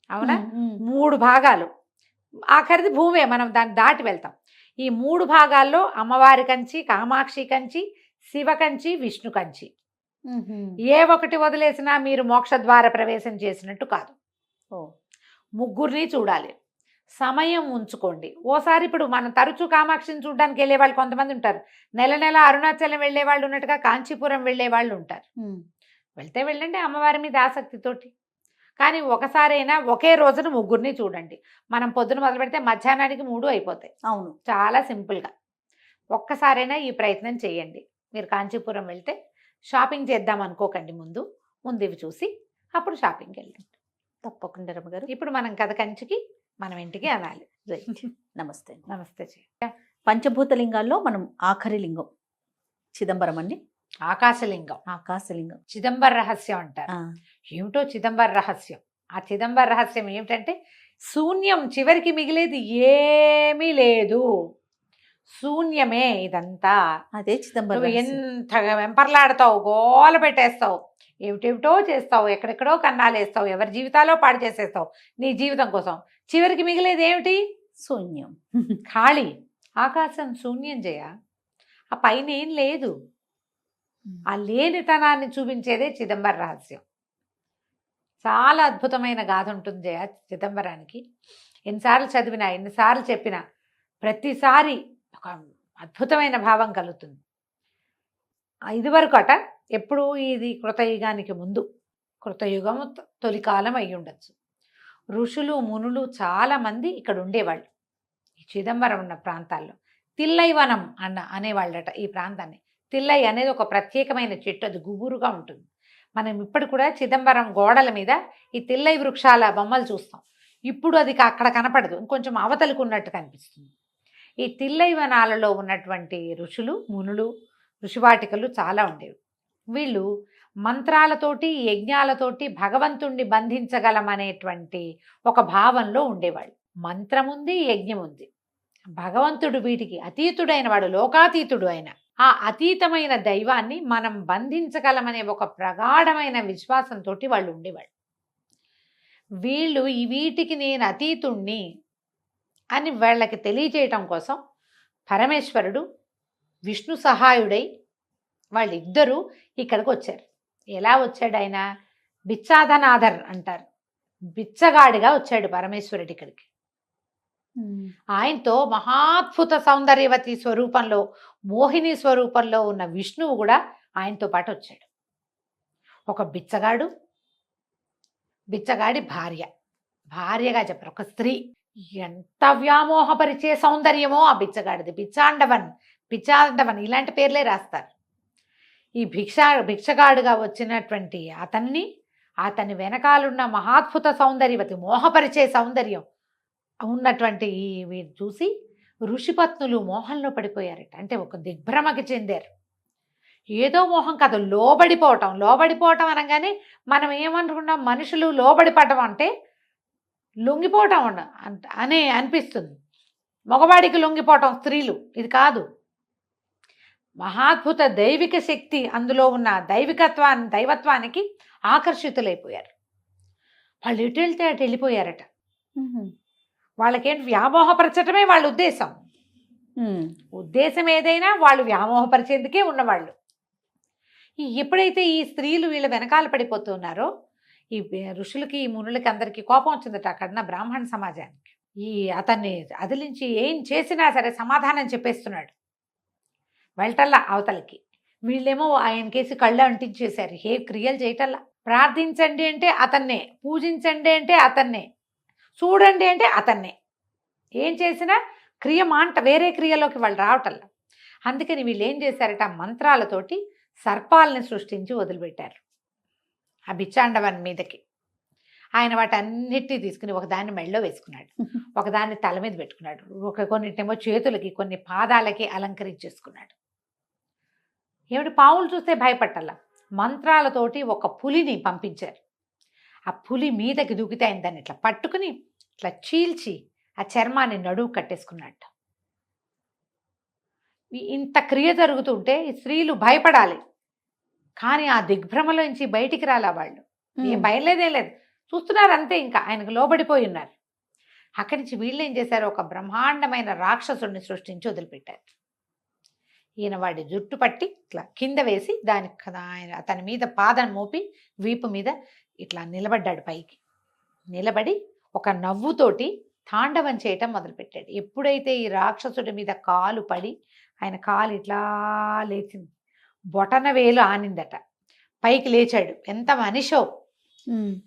అవునా? 3 భాగాలు. ఆఖరిది భూమే, మనం దాన్ని దాటి వెళ్తాం. ఈ 3 భాగాల్లో అమ్మవారి కంచి, కామాక్షి కంచి, శివ కంచి, విష్ణు కంచి. ఏ ఒకటి వదిలేసినా మీరు మోక్షద్వార ప్రవేశం చేసినట్టు కాదు. ముగ్గురిని చూడాలి, సమయం ఉంచుకోండి. ఓసారి ఇప్పుడు మనం తరచూ కామాక్షిని చూడడానికి వెళ్ళే వాళ్ళు కొంతమంది ఉంటారు. నెల నెల అరుణాచలం వెళ్ళే వాళ్ళు ఉన్నట్టుగా కాంచీపురం వెళ్ళే వాళ్ళు ఉంటారు. వెళ్తే వెళ్ళండి అమ్మవారి మీద ఆసక్తితోటి. కానీ ఒకసారైనా ఒకే రోజున ముగ్గురిని చూడండి. మనం పొద్దున మొదలు పెడితే మధ్యాహ్నానికి 3 అయిపోతాయి. అవును, చాలా సింపుల్గా ఒక్కసారైనా ఈ ప్రయత్నం చేయండి. మీరు కాంచీపురం వెళ్తే షాపింగ్ చేద్దాం అనుకోకండి, ముందు ఇవి చూసి అప్పుడు షాపింగ్కి వెళ్ళండి. తప్పకుండా రమ్మగారు. ఇప్పుడు మనం కథ కంచికి మనం ఇంటికి అనాలి. రైట్. నమస్తే. నమస్తే. పంచభూతలింగాల్లో మనం ఆఖరి లింగం చిదంబరం అండి. ఆకాశలింగం, ఆకాశలింగం, చిదంబర రహస్యం అంటారు. ఏమిటో చిదంబర రహస్యం. ఆ చిదంబర రహస్యం ఏమిటంటే శూన్యం, చివరికి మిగిలేది ఏమీ లేదు, శూన్యమే ఇదంతా. అదే చిదంబరం. నువ్వు ఎంత వెంపర్లాడతావు, గోల పెట్టేస్తావు, ఏమిటేమిటో చేస్తావు, ఎక్కడెక్కడో కన్నాలేస్తావు, ఎవరి జీవితాలో పాడు చేసేస్తావు నీ జీవితం కోసం. చివరికి మిగిలేది ఏమిటి? శూన్యం, ఖాళీ. ఆకాశం శూన్యం జయ, ఆ పైన ఏం లేదు. ఆ లేనితనాన్ని చూపించేదే చిదంబర రహస్యం. చాలా అద్భుతమైన గాథ ఉంటుంది జయ చిదంబరానికి. ఎన్నిసార్లు చదివినా, ఎన్నిసార్లు చెప్పినా ప్రతిసారి ఒక అద్భుతమైన భావం కలుగుతుంది. ఇదివరకు ఎప్పుడు ఇది కృతయుగానికి ముందు, కృతయుగము తొలికాలం అయి ఉండొచ్చు. ఋషులు మునులు చాలామంది ఇక్కడ ఉండేవాళ్ళు ఈ చిదంబరం ఉన్న ప్రాంతాల్లో. తిల్లైవనం అనేవాళ్ళట ఈ ప్రాంతాన్ని. తిల్లై అనేది ఒక ప్రత్యేకమైన చెట్టు, అది గుబురుగా ఉంటుంది. మనం ఇప్పుడు కూడా చిదంబరం గోడల మీద ఈ తిల్లై వృక్షాల బొమ్మలు చూస్తాం. ఇప్పుడు అది అక్కడ కనపడదు, ఇంకొంచెం అవతలకు ఉన్నట్టు కనిపిస్తుంది. ఈ తిల్లై వనాలలో ఉన్నటువంటి ఋషులు మునులు, ఋషివాటికలు చాలా ఉండేవి. వీళ్ళు మంత్రాలతోటి, యజ్ఞాలతోటి భగవంతుణ్ణి బంధించగలమనేటువంటి ఒక భావంలో ఉండేవాళ్ళు. మంత్రముంది, యజ్ఞం ఉంది. భగవంతుడు వీటికి అతీతుడైన వాడు, లోకాతీతుడు అయిన ఆ అతీతమైన దైవాన్ని మనం బంధించగలమనే ఒక ప్రగాఢమైన విశ్వాసంతో వాళ్ళు ఉండేవాళ్ళు. వీళ్ళు వీటికి నేను అతీతుణ్ణి అని వాళ్ళకి తెలియచేయటం కోసం పరమేశ్వరుడు విష్ణు సహాయుడై వాళ్ళిద్దరూ ఇక్కడికి వచ్చారు. ఎలా వచ్చాడు ఆయన? బిచ్చాధనాథర్ అంటారు, బిచ్చగాడిగా వచ్చాడు పరమేశ్వరుడు ఇక్కడికి. ఆయనతో మహాద్భుత సౌందర్యవతి స్వరూపంలో, మోహిని స్వరూపంలో ఉన్న విష్ణువు కూడా ఆయనతో పాటు వచ్చాడు. ఒక బిచ్చగాడి భార్యగా చెప్పారు, ఒక స్త్రీ. ఎంత వ్యామోహపరిచే సౌందర్యమో ఆ బిచ్చగాడిది. పిచ్చాండవన్ ఇలాంటి పేర్లే రాస్తారు. ఈ భిక్షగాడుగా వచ్చినటువంటి అతని వెనకాలన్న మహాద్భుత సౌందర్యవతి, మోహపరిచే సౌందర్యం ఉన్నటువంటి వీరు చూసి ఋషిపత్నులు మోహంలో పడిపోయారట. అంటే ఒక దిగ్భ్రమకి చెందారు. ఏదో మోహం కాదు, లోబడిపోవటం అనగానే మనం ఏమనుకున్నాం, మనుషులు లోబడిపడటం అంటే లొంగిపోవటం అనే అనిపిస్తుంది. మగవాడికి లొంగిపోవటం స్త్రీలు, ఇది కాదు. మహాద్భుత దైవిక శక్తి అందులో ఉన్న దైవత్వానికి ఆకర్షితులైపోయారు. వాళ్ళు ఎటు వెళ్తే అటు వెళ్ళిపోయారట. వాళ్ళకేంటి, వ్యామోహపరచటమే వాళ్ళ ఉద్దేశం ఏదైనా వాళ్ళు వ్యామోహపరిచేందుకే ఉన్నవాళ్ళు. ఎప్పుడైతే ఈ స్త్రీలు వీళ్ళ వెనకాల పడిపోతున్నారో ఈ ఋషులకి ఈ మునులకి అందరికీ కోపం వచ్చిందట అక్కడ బ్రాహ్మణ సమాజానికి. ఈ అతన్ని అదిలించి ఏం చేసినా సరే సమాధానం చెప్పేస్తున్నాడు వెళ్ళటల్లా అవతలకి. వీళ్ళేమో ఆయన కేసి కళ్ళు అంటించేశారు, ఏ క్రియలు చేయటల్లా. ప్రార్థించండి అంటే అతన్నే, పూజించండి అంటే అతన్నే, చూడండి అంటే అతన్నే. ఏం చేసినా క్రియ మాంట వేరే క్రియలోకి వాళ్ళు రావటల్లా. అందుకని వీళ్ళు ఏం చేశారట, మంత్రాలతోటి సర్పాలని సృష్టించి వదిలిపెట్టారు ఆ బిచ్చాండవన్ మీదకి. ఆయన వాటన్నిటినీ తీసుకుని ఒకదాన్ని మెళ్ళో వేసుకున్నాడు, ఒకదాన్ని తల మీద పెట్టుకున్నాడు, కొన్నిటేమో చేతులకి, కొన్ని పాదాలకి అలంకరించేసుకున్నాడు. ఏమిటి పావులు చూస్తే భయపట్టాల. మంత్రాలతోటి ఒక పులిని పంపించారు. ఆ పులి మీదకి దూకితే ఆయన దాన్ని ఇట్లా పట్టుకుని ఇట్లా చీల్చి ఆ చర్మాన్ని నడువు కట్టేసుకున్నట్టు. ఇంత క్రియ జరుగుతుంటే ఈ స్త్రీలు భయపడాలి, కానీ ఆ దిగ్భ్రమలోంచి బయటికి రాలా వాళ్ళు. ఏం భయలేదే లేదు, చూస్తున్నారు అంతే. ఇంకా ఆయనకు లోబడిపోయి ఉన్నారు. అక్కడి నుంచి వీళ్ళు ఏం చేశారు, ఒక బ్రహ్మాండమైన రాక్షసుడిని సృష్టించి వదిలిపెట్టారు. ఈయన వాడి జుట్టు పట్టి ఇట్లా కింద వేసి ఆయన అతని మీద పాదం మోపి వీపు మీద ఇట్లా నిలబడ్డాడు. పైకి నిలబడి ఒక నవ్వుతోటి తాండవం చేయటం మొదలుపెట్టాడు. ఎప్పుడైతే ఈ రాక్షసుడి మీద కాలు పడి ఆయన కాలు ఇట్లా లేచింది, బొటన వేలు ఆనిందట, పైకి లేచాడు. ఎంత మనిషో,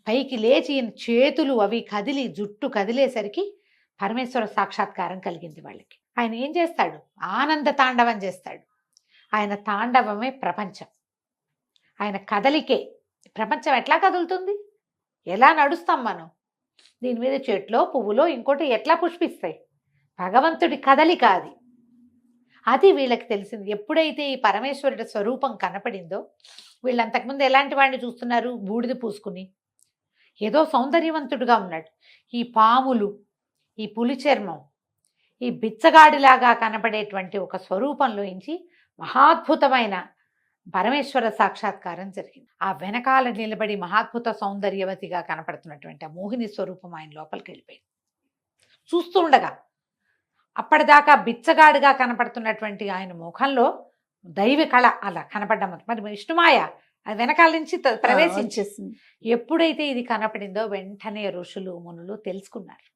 పైకి లేచి ఈయన చేతులు అవి కదిలి జుట్టు కదిలేసరికి పరమేశ్వర సాక్షాత్కారం కలిగింది వాళ్ళకి. ఆయన ఏం చేస్తాడు, ఆనంద తాండవం చేస్తాడు. ఆయన తాండవమే ప్రపంచం, ఆయన కదలికే ప్రపంచం. ఎట్లా కదులుతుంది, ఎలా నడుస్తాం మనం, దీని మీద చెట్లో పువ్వులో ఇంకోటి ఎట్లా పుష్పిస్తాయి, భగవంతుడి కదలిక అది. అది వీళ్ళకి తెలిసింది. ఎప్పుడైతే ఈ పరమేశ్వరుడి స్వరూపం కనపడిందో, వీళ్ళు అంతకుముందు ఎలాంటి వాడిని చూస్తున్నారు, బూడిద పూసుకుని ఏదో సౌందర్యవంతుడుగా ఉన్నాడు. ఈ పాములు, ఈ పులి చర్మం, ఈ బిచ్చగాడిలాగా కనపడేటువంటి ఒక స్వరూపంలోంచి మహాద్భుతమైన పరమేశ్వర సాక్షాత్కారం జరిగింది. ఆ వెనకాల నిలబడి మహాద్భుత సౌందర్యవతిగా కనపడుతున్నటువంటి ఆ మోహిని స్వరూపం ఆయన లోపలికి వెళ్ళిపోయింది. చూస్తూ ఉండగా అప్పటిదాకా బిచ్చగాడిగా కనపడుతున్నటువంటి ఆయన ముఖంలో దైవ కళ అలా కనపడ్డం. మరి విష్ణుమాయ అది వెనకాల నుంచి ప్రవేశించేసింది. ఎప్పుడైతే ఇది కనపడిందో వెంటనే ఋషులు మునులు తెలుసుకున్నారు.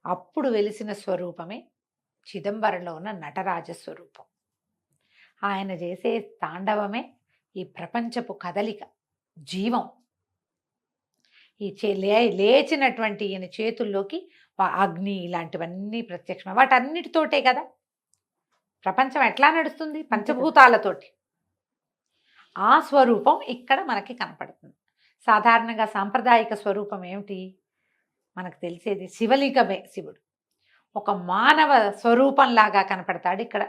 అప్పుడు వెలిసిన స్వరూపమే చిదంబరంలో ఉన్న నటరాజ స్వరూపం. ఆయన చేసే తాండవమే ఈ ప్రపంచపు కదలిక, జీవం. ఈ లేచినటువంటి ఈయన చేతుల్లోకి అగ్ని ఇలాంటివన్నీ ప్రత్యక్షం. వాటన్నిటితోటే కదా ప్రపంచం ఎట్లా నడుస్తుంది, పంచభూతాలతోటి. ఆ స్వరూపం ఇక్కడ మనకి కనపడుతుంది. సాధారణంగా సాంప్రదాయిక స్వరూపం ఏమిటి మనకు తెలిసేది, శివలింగమే. శివుడు ఒక మానవ స్వరూపంలాగా కనపడతాడు. ఇక్కడ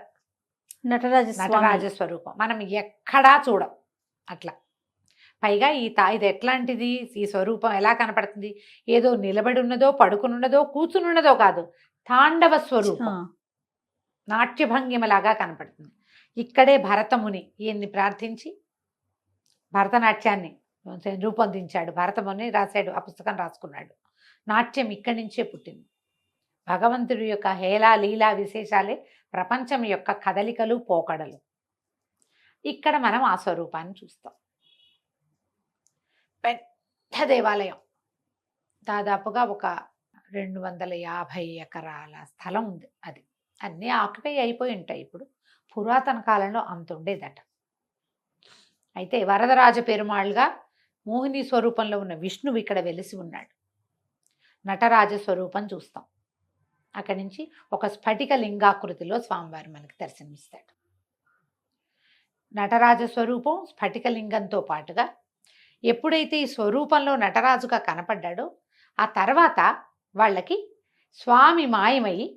నటరాజ స్వరూపం మనం ఎక్కడా చూడం అట్లా. పైగా ఇది ఎట్లాంటిది, ఈ స్వరూపం ఎలా కనపడుతుంది, ఏదో నిలబడి ఉన్నదో పడుకునున్నదో కూర్చునున్నదో కాదు, తాండవ స్వరూపం, నాట్యభంగిమలాగా కనపడుతుంది. ఇక్కడే భరతముని ఈయన్ని ప్రార్థించి భరతనాట్యాన్ని రూపొందించాడు. భరతముని రాశాడు, ఆ పుస్తకం రాసుకున్నాడు. నాట్యం ఇక్కడి నుంచే పుట్టింది. భగవంతుడి యొక్క హేళా లీలా విశేషాలే ప్రపంచం యొక్క కదలికలు పోకడలు. ఇక్కడ మనం ఆ స్వరూపాన్ని చూస్తాం. పెద్ద దేవాలయం, దాదాపుగా ఒక 250 ఎకరాల స్థలం ఉంది. అది అన్నీ ఆక్యుపై అయిపోయి ఉంటాయి. ఇప్పుడు పురాతన కాలంలో అంత ఉండేదట. అయితే వరదరాజ పెరుమాళ్గా మోహిని స్వరూపంలో ఉన్న విష్ణువు ఇక్కడ వెలిసి ఉన్నాడు. నటరాజ స్వరూపం చూస్తాం. అక్కడి నుంచి ఒక స్ఫటిక లింగాకృతిలో స్వామివారు మనకి దర్శనమిస్తాడు. నటరాజ స్వరూపం స్ఫటిక లింగంతో పాటుగా ఎప్పుడైతే ఈ స్వరూపంలో నటరాజుగా కనపడ్డాడో ఆ తర్వాత వాళ్ళకి స్వామి మాయమయ్యి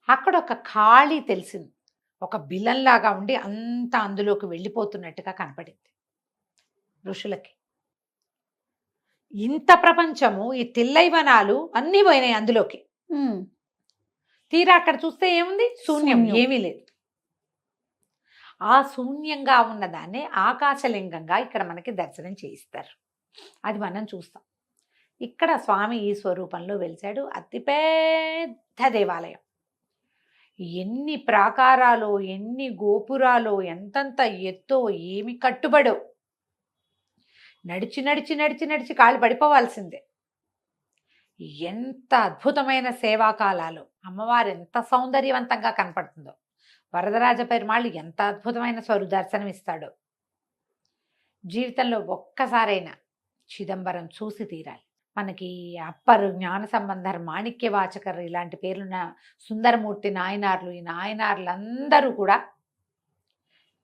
అక్కడ ఒక ఖాళీ తెలిసింది. ఒక బిలంలాగా ఉండి అంతా అందులోకి వెళ్ళిపోతున్నట్టుగా కనపడింది ఋషులకి. ఇంత ప్రపంచము, ఈ తిల్లైవనాలు అన్నీ పోయినాయి అందులోకి. తీరా అక్కడ చూస్తే ఏముంది, శూన్యం, ఏమీ లేదు. ఆ శూన్యంగా ఉన్నదాన్ని ఆకాశలింగంగా ఇక్కడ మనకి దర్శనం చేయిస్తారు. అది మనం చూస్తాం. ఇక్కడ స్వామి ఈ స్వరూపంలో వెలిశాడు. అతిపెద్ద దేవాలయం. ఎన్ని ప్రాకారాలో, ఎన్ని గోపురాలో, ఎంతంత ఎత్తో, ఏమి కట్టుబడో, నడిచి నడిచి నడిచి నడిచి కాళ్ళు పడిపోవాల్సిందే. ఎంత అద్భుతమైన సేవాకాలాలు, అమ్మవారు ఎంత సౌందర్యవంతంగా కనపడుతుందో, వరదరాజ పెరుమాళ్ళు ఎంత అద్భుతమైన దర్శనం ఇస్తాడో. జీవితంలో ఒక్కసారైనా చిదంబరం చూసి తీరాలి. మనకి అప్పరు, జ్ఞాన సంబంధర్, మాణిక్య వాచకర్ ఇలాంటి పేర్లున్న సుందరమూర్తి నాయనార్లు, ఈ నాయనార్లందరూ కూడా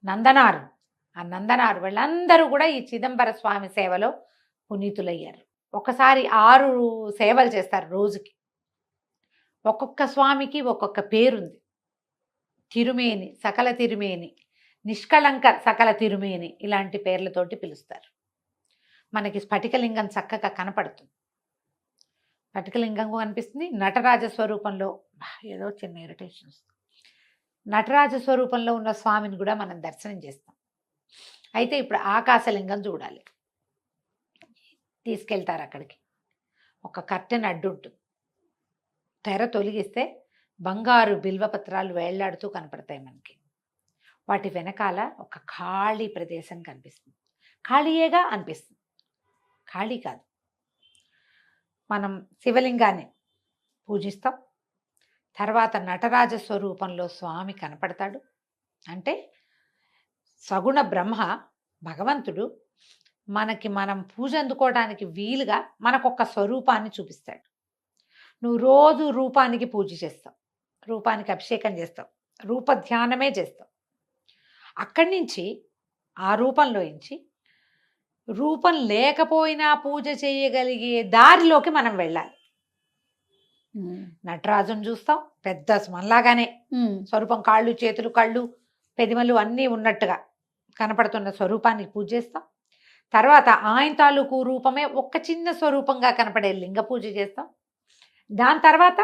నందనారు, ఆ నందనారు వీళ్ళందరూ కూడా ఈ చిదంబర స్వామి సేవలో పునీతులయ్యారు. ఒకసారి 6 సేవలు చేస్తారు రోజుకి. ఒక్కొక్క స్వామికి ఒక్కొక్క పేరుంది. తిరుమేని, సకల తిరుమేని, నిష్కళంక సకల తిరుమేని ఇలాంటి పేర్లతోటి పిలుస్తారు. మనకి స్ఫటికలింగం చక్కగా కనపడుతుంది. స్ఫటికలింగం కనిపిస్తుంది. నటరాజ స్వరూపంలో ఏదో చిన్న ఇరిటేషన్ వస్తుంది. నటరాజ స్వరూపంలో ఉన్న స్వామిని కూడా మనం దర్శనం చేస్తాం. అయితే ఇప్పుడు ఆకాశలింగం చూడాలి. తీసుకెళ్తారు అక్కడికి. ఒక కర్టెన్ అడ్డు ఉంటుంది. తెర తొలగిస్తే బంగారు బిల్వపత్రాలు వేళ్లాడుతూ కనపడతాయి మనకి. వాటి వెనకాల ఒక ఖాళీ ప్రదేశం కనిపిస్తుంది. ఖాళీయేగా అనిపిస్తుంది, ఖాళీ కాదు. మనం శివలింగాన్ని పూజిస్తాం. తర్వాత నటరాజ స్వరూపంలో స్వామి కనపడతాడు. అంటే సగుణ బ్రహ్మ భగవంతుడు మనం పూజ అందుకోవడానికి వీలుగా మనకొక స్వరూపాన్ని చూపిస్తాడు. నువ్వు రోజు రూపానికి పూజ చేస్తావు, రూపానికి అభిషేకం చేస్తావు, రూప ధ్యానమే చేస్తావు. అక్కడి నుంచి ఆ రూపంలోంచి రూపం లేకపోయినా పూజ చేయగలిగే దారిలోకి మనం వెళ్ళాలి. నటరాజును చూస్తాం, పెద్ద మనలాగానే స్వరూపం, కాళ్ళు, చేతులు, కళ్ళు, పెదిమలు అన్నీ ఉన్నట్టుగా కనపడుతున్న స్వరూపానికి పూజ చేస్తాం. తర్వాత ఆయన తాలూకు రూపమే ఒక్క చిన్న స్వరూపంగా కనపడే లింగ పూజ చేస్తాం. దాని తర్వాత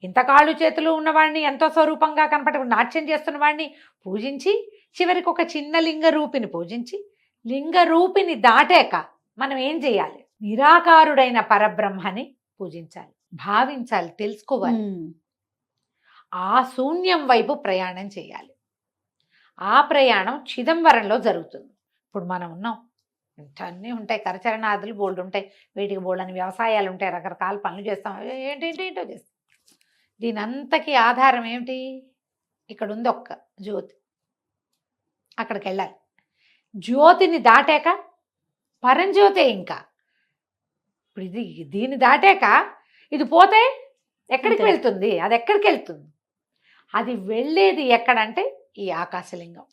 ఇంత కాళ్ళు చేతులు ఉన్నవాడిని, ఎంతో స్వరూపంగా కనపడే నాట్యం చేస్తున్న వాడిని పూజించి, చివరికి ఒక చిన్న లింగ రూపిని పూజించి, లింగ రూపిని దాటాక మనం ఏం చేయాలి? నిరాకారుడైన పరబ్రహ్మని పూజించాలి, భావించాలి, తెలుసుకోవాలి. ఆ శూన్యం వైపు ప్రయాణం చేయాలి. ఆ ప్రయాణం చిదంబరంలో జరుగుతుంది. ఇప్పుడు మనం ఉన్నాం, అన్నీ ఉంటాయి, కరచరణాదులు బోల్డ్ ఉంటాయి, వీటికి బోల్డ్ అని వ్యవసాయాలు ఉంటాయి, రకరకాల పనులు చేస్తాం, ఏంటో చేస్తాం. దీని అంతకి ఆధారం ఏమిటి? ఇక్కడ ఉంది ఒక్క జ్యోతి, అక్కడికి వెళ్ళాలి. జ్యోతిని దాటాక పరంజ్యోతే. ఇంకా ఇప్పుడు దీన్ని దాటాక ఇది పోతే ఎక్కడికి వెళ్తుంది? అది ఎక్కడికి వెళ్తుంది? అది వెళ్ళేది ఎక్కడంటే ఈ ఆకాశలింగం.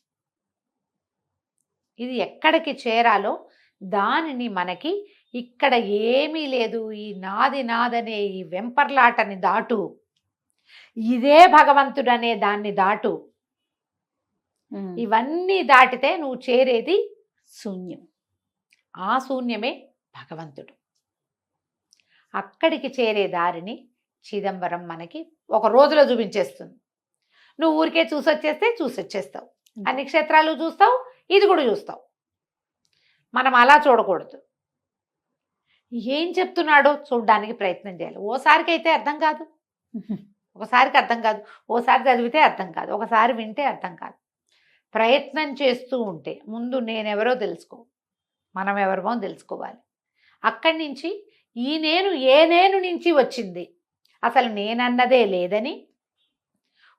ఇది ఎక్కడికి చేరాలో దానిని మనకి ఇక్కడ ఏమీ లేదు, ఈ నాదనే ఈ వెంపర్లాటని దాటు, ఇదే భగవంతుడనే దాన్ని దాటు. ఇవన్నీ దాటితే నువ్వు చేరేది శూన్యం. ఆ శూన్యమే భగవంతుడు. అక్కడికి చేరే దారిని చిదంబరం మనకి ఒక రోజులో చూపించేస్తుంది. నువ్వు ఊరికే చూసొచ్చేస్తావు. అన్ని క్షేత్రాలు చూస్తావు, ఇది కూడా చూస్తావు. మనం అలా చూడకూడదు. ఏం చెప్తున్నాడో చూడడానికి ప్రయత్నం చేయాలి. ఓసారికి అయితే అర్థం కాదు, ఒకసారికి అర్థం కాదు, ఓసారి చదివితే అర్థం కాదు, ఒకసారి వింటే అర్థం కాదు. ప్రయత్నం చేస్తూ ఉంటే ముందు నేనెవరో తెలుసుకో, మనం ఎవరమో తెలుసుకోవాలి. అక్కడి నుంచి ఈ నేను ఏ నేను నుంచి వచ్చింది, అసలు నేనన్నదే లేదని,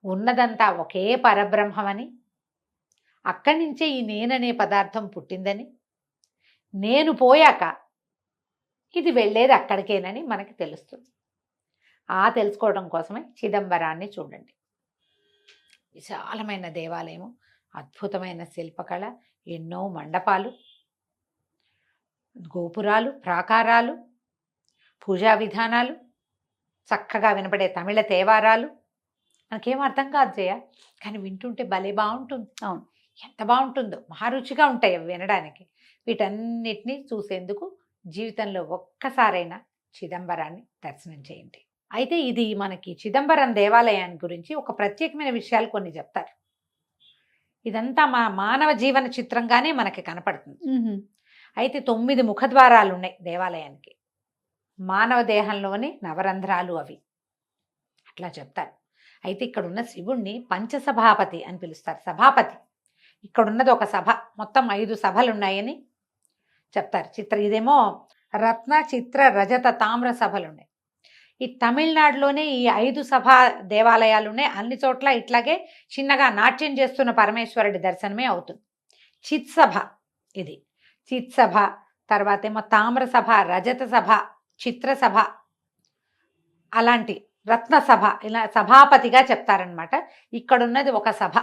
ఉన్నదంతా ఒకే పరబ్రహ్మమని, అక్కడి నుంచే ఈ నేననే పదార్థం పుట్టిందని, నేను పోయాక ఇది వెళ్ళేది అక్కడికేనని మనకి తెలుస్తుంది. ఆ తెలుసుకోవడం కోసమే చిదంబరాన్ని చూడండి. విశాలమైన దేవాలయము, అద్భుతమైన శిల్పకళ, ఎన్నో మండపాలు, గోపురాలు, ప్రాకారాలు, పూజా విధానాలు, చక్కగా వినపడే తమిళ తేవారాలు. మనకేం అర్థం కాదు జయ, కానీ వింటుంటే భలే బాగుంటుంది. అవును, ఎంత బాగుంటుందో, మహారుచిగా ఉంటాయి అవి వినడానికి. వీటన్నిటినీ చూసేందుకు జీవితంలో ఒక్కసారైనా చిదంబరాన్ని దర్శనం చేయండి. అయితే ఇది మనకి చిదంబరం దేవాలయాన్ని గురించి ఒక ప్రత్యేకమైన విషయాలు కొన్ని చెప్తారు. ఇదంతా మానవ జీవన చిత్రంగానే మనకి కనపడుతుంది. అయితే 9 ముఖద్వారాలు ఉన్నాయి దేవాలయానికి. మానవ దేహంలోని నవరంధ్రాలు అవి, అట్లా చెప్తారు. అయితే ఇక్కడ ఉన్న శివుణ్ణి పంచసభాపతి అని పిలుస్తారు. సభాపతి. ఇక్కడ ఉన్నది ఒక సభ, మొత్తం 5 సభలు ఉన్నాయని చెప్తారు. ఇదేమో రత్న, చిత్ర, రజత, తామ్ర సభలు ఉన్నాయి. ఈ తమిళనాడులోనే ఈ 5 సభా దేవాలయాలు ఉన్నాయి. అన్ని చోట్ల ఇట్లాగే చిన్నగా నాట్యం చేస్తున్న పరమేశ్వరుడి దర్శనమే అవుతుంది. చిత్సభ, ఇది చిత్సభ. తర్వాత ఏమో తామ్ర సభ, రజత సభ, చిత్రసభ, అలాంటి రత్న సభ, ఇలా సభాపతిగా చెప్తారనమాట. ఇక్కడున్నది ఒక సభ,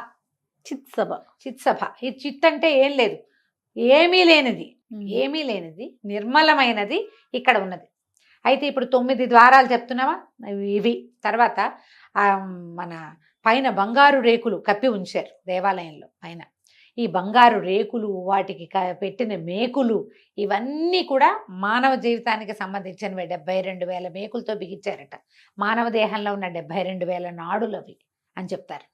చిత్సభ. చిత్సభ. ఈ చిత్ అంటే ఏం లేదు, ఏమీ లేనిది, ఏమీ లేనిది, నిర్మలమైనది ఇక్కడ ఉన్నది. అయితే ఇప్పుడు 9 ద్వారాలు చెప్తున్నావా, ఇవి. తర్వాత మన పైన బంగారు రేకులు కప్పి ఉంచారు దేవాలయంలో పైన. ఈ బంగారు రేకులు, వాటికి పెట్టిన మేకులు, ఇవన్నీ కూడా మానవ జీవితానికి సంబంధించినవి. 72,000 మేకులతో బిగించారట. మానవ దేహంలో ఉన్న 72,000 నాడులు అవి అని చెప్తారు.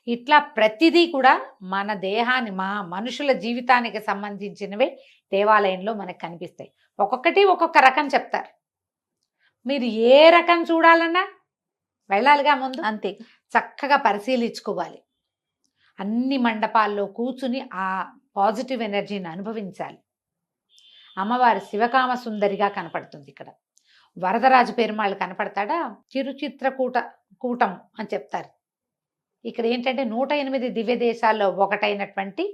ఇట్లా ప్రతిదీ కూడా మన దేహాన్ని, మనుషుల జీవితానికి సంబంధించినవే దేవాలయంలో మనకు కనిపిస్తాయి. ఒక్కొక్కటి ఒక్కొక్క రకం చెప్తారు. మీరు ఏ రకం చూడాలన్నా వెళ్ళాలిగా ముందు, అంతే చక్కగా పరిశీలించుకోవాలి. అన్ని మండపాల్లో కూర్చుని ఆ పాజిటివ్ ఎనర్జీని అనుభవించాలి. అమ్మవారు శివకామ సుందరిగా కనపడుతుంది. ఇక్కడ వరదరాజు పెరుమాళ్ళు కనపడతాడా, కూటం అని చెప్తారు. ఇక్కడ ఏంటంటే 108 దివ్య దేశాల్లో ఒకటైనటువంటి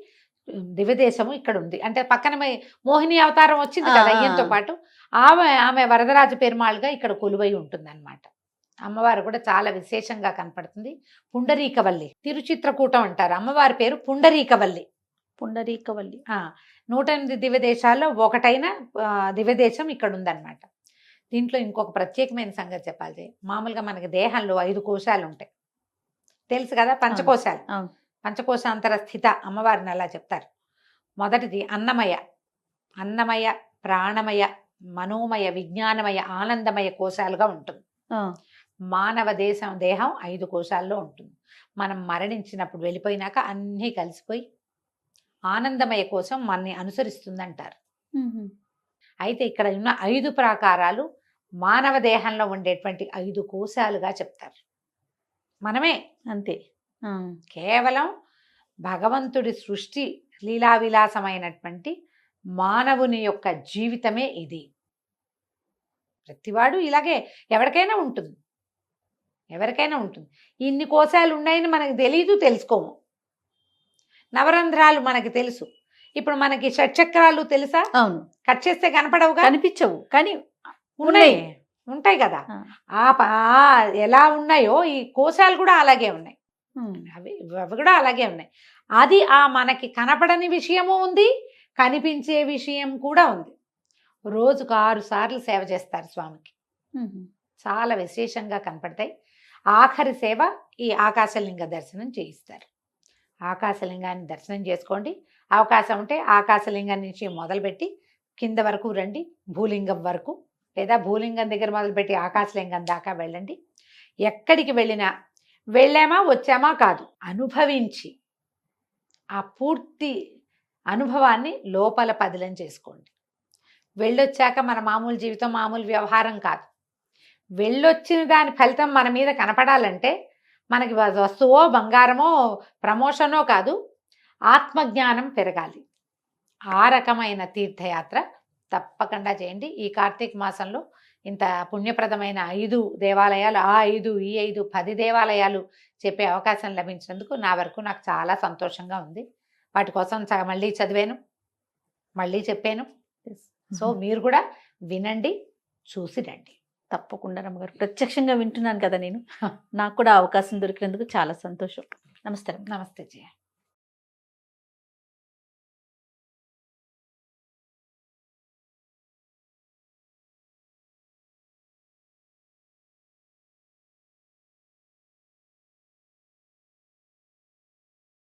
దివ్యదేశము ఇక్కడ ఉంది. అంటే పక్కన మోహిని అవతారం వచ్చింది కదా అయ్యంతో పాటు, ఆమె వరదరాజు పెరుమాళ్ళుగా ఇక్కడ కొలువై ఉంటుంది అన్నమాట. అమ్మవారు కూడా చాలా విశేషంగా కనపడుతుంది. పుండరీకవల్లి, తిరుచిత్రకూటం అంటారు. అమ్మవారి పేరు పుండరీకవల్లి. 108 దివ్య దేశాల్లో ఒకటైన దివ్యదేశం ఇక్కడ ఉందన్నమాట. దీంట్లో ఇంకొక ప్రత్యేకమైన సంగతి చెప్పాలి. మామూలుగా మనకి దేహంలో 5 కోశాలు ఉంటాయి, తెలుసు కదా, పంచకోశాలు. పంచకోశాంతర స్థిత అమ్మవారిని అలా చెప్తారు. మొదటిది అన్నమయ, ప్రాణమయ, మనోమయ, విజ్ఞానమయ, ఆనందమయ కోశాలుగా ఉంటుంది. మానవ దేహం 5 కోశాల్లో ఉంటుంది. మనం మరణించినప్పుడు వెళ్ళిపోయినాక అన్నీ కలిసిపోయి ఆనందమయ కోసం మనని అనుసరిస్తుందంటారు. అయితే ఇక్కడ ఉన్న 5 ప్రాకారాలు మానవ దేహంలో ఉండేటువంటి 5 కోశాలుగా చెప్తారు. మనమే అంతే. కేవలం భగవంతుడి సృష్టి లీలా విలాసమైనటువంటి మానవుని యొక్క జీవితమే ఇది. ప్రతివాడు ఇలాగే ఎవరికైనా ఉంటుంది. ఇన్ని కోశాలు ఉన్నాయని మనకు తెలియదు, తెలుసుకోము. నవరంధ్రాలు మనకి తెలుసు. ఇప్పుడు మనకి షట్చక్రాలు తెలుసా? అవును. కట్ చేస్తే కనపడవుగా, కనిపించవు, కానీ ఉంటాయి కదా. ఎలా ఉన్నాయో ఈ కోశాలు కూడా అలాగే ఉన్నాయి. అవి కూడా అలాగే ఉన్నాయి. అది మనకి కనపడని విషయము ఉంది, కనిపించే విషయం కూడా ఉంది. రోజుకు 6 సార్లు సేవ చేస్తారు స్వామికి. చాలా విశేషంగా కనపడతాయి. ఆఖరి సేవ ఈ ఆకాశలింగ దర్శనం చేయిస్తారు. ఆకాశలింగాన్ని దర్శనం చేసుకోండి. అవకాశం ఉంటే ఆకాశలింగం నుంచి మొదలుపెట్టి కింద వరకు రండి, భూలింగం వరకు, లేదా భూలింగం దగ్గర మొదలుపెట్టి ఆకాశలింగం దాకా వెళ్ళండి. ఎక్కడికి వెళ్ళామా వచ్చామా కాదు, అనుభవించి ఆ పూర్తి అనుభవాన్ని లోపల పదిలం చేసుకోండి. వెళ్ళొచ్చాక మన మామూలు జీవితం, మామూలు వ్యవహారం కాదు. వెళ్ళొచ్చిన దాని ఫలితం మన మీద కనపడాలంటే మనకి వస్తువో, బంగారమో, ప్రమోషనో కాదు, ఆత్మజ్ఞానం పెరగాలి. ఆ రకమైన తీర్థయాత్ర తప్పకుండా చేయండి. ఈ కార్తీక మాసంలో ఇంత పుణ్యప్రదమైన 5 దేవాలయాలు, ఈ 5 10 దేవాలయాలు చెప్పే అవకాశం లభించినందుకు నా వరకు నాకు చాలా సంతోషంగా ఉంది. వాటి కోసం మళ్ళీ చదివాను, మళ్ళీ చెప్పాను. సో మీరు కూడా వినండి, చూసి రండి. తప్పకుండా రమ్మగారు. ప్రత్యక్షంగా వింటున్నాను కదా నేను. నాకు కూడా అవకాశం దొరికినందుకు చాలా సంతోషం. నమస్తే. నమస్తే జయ.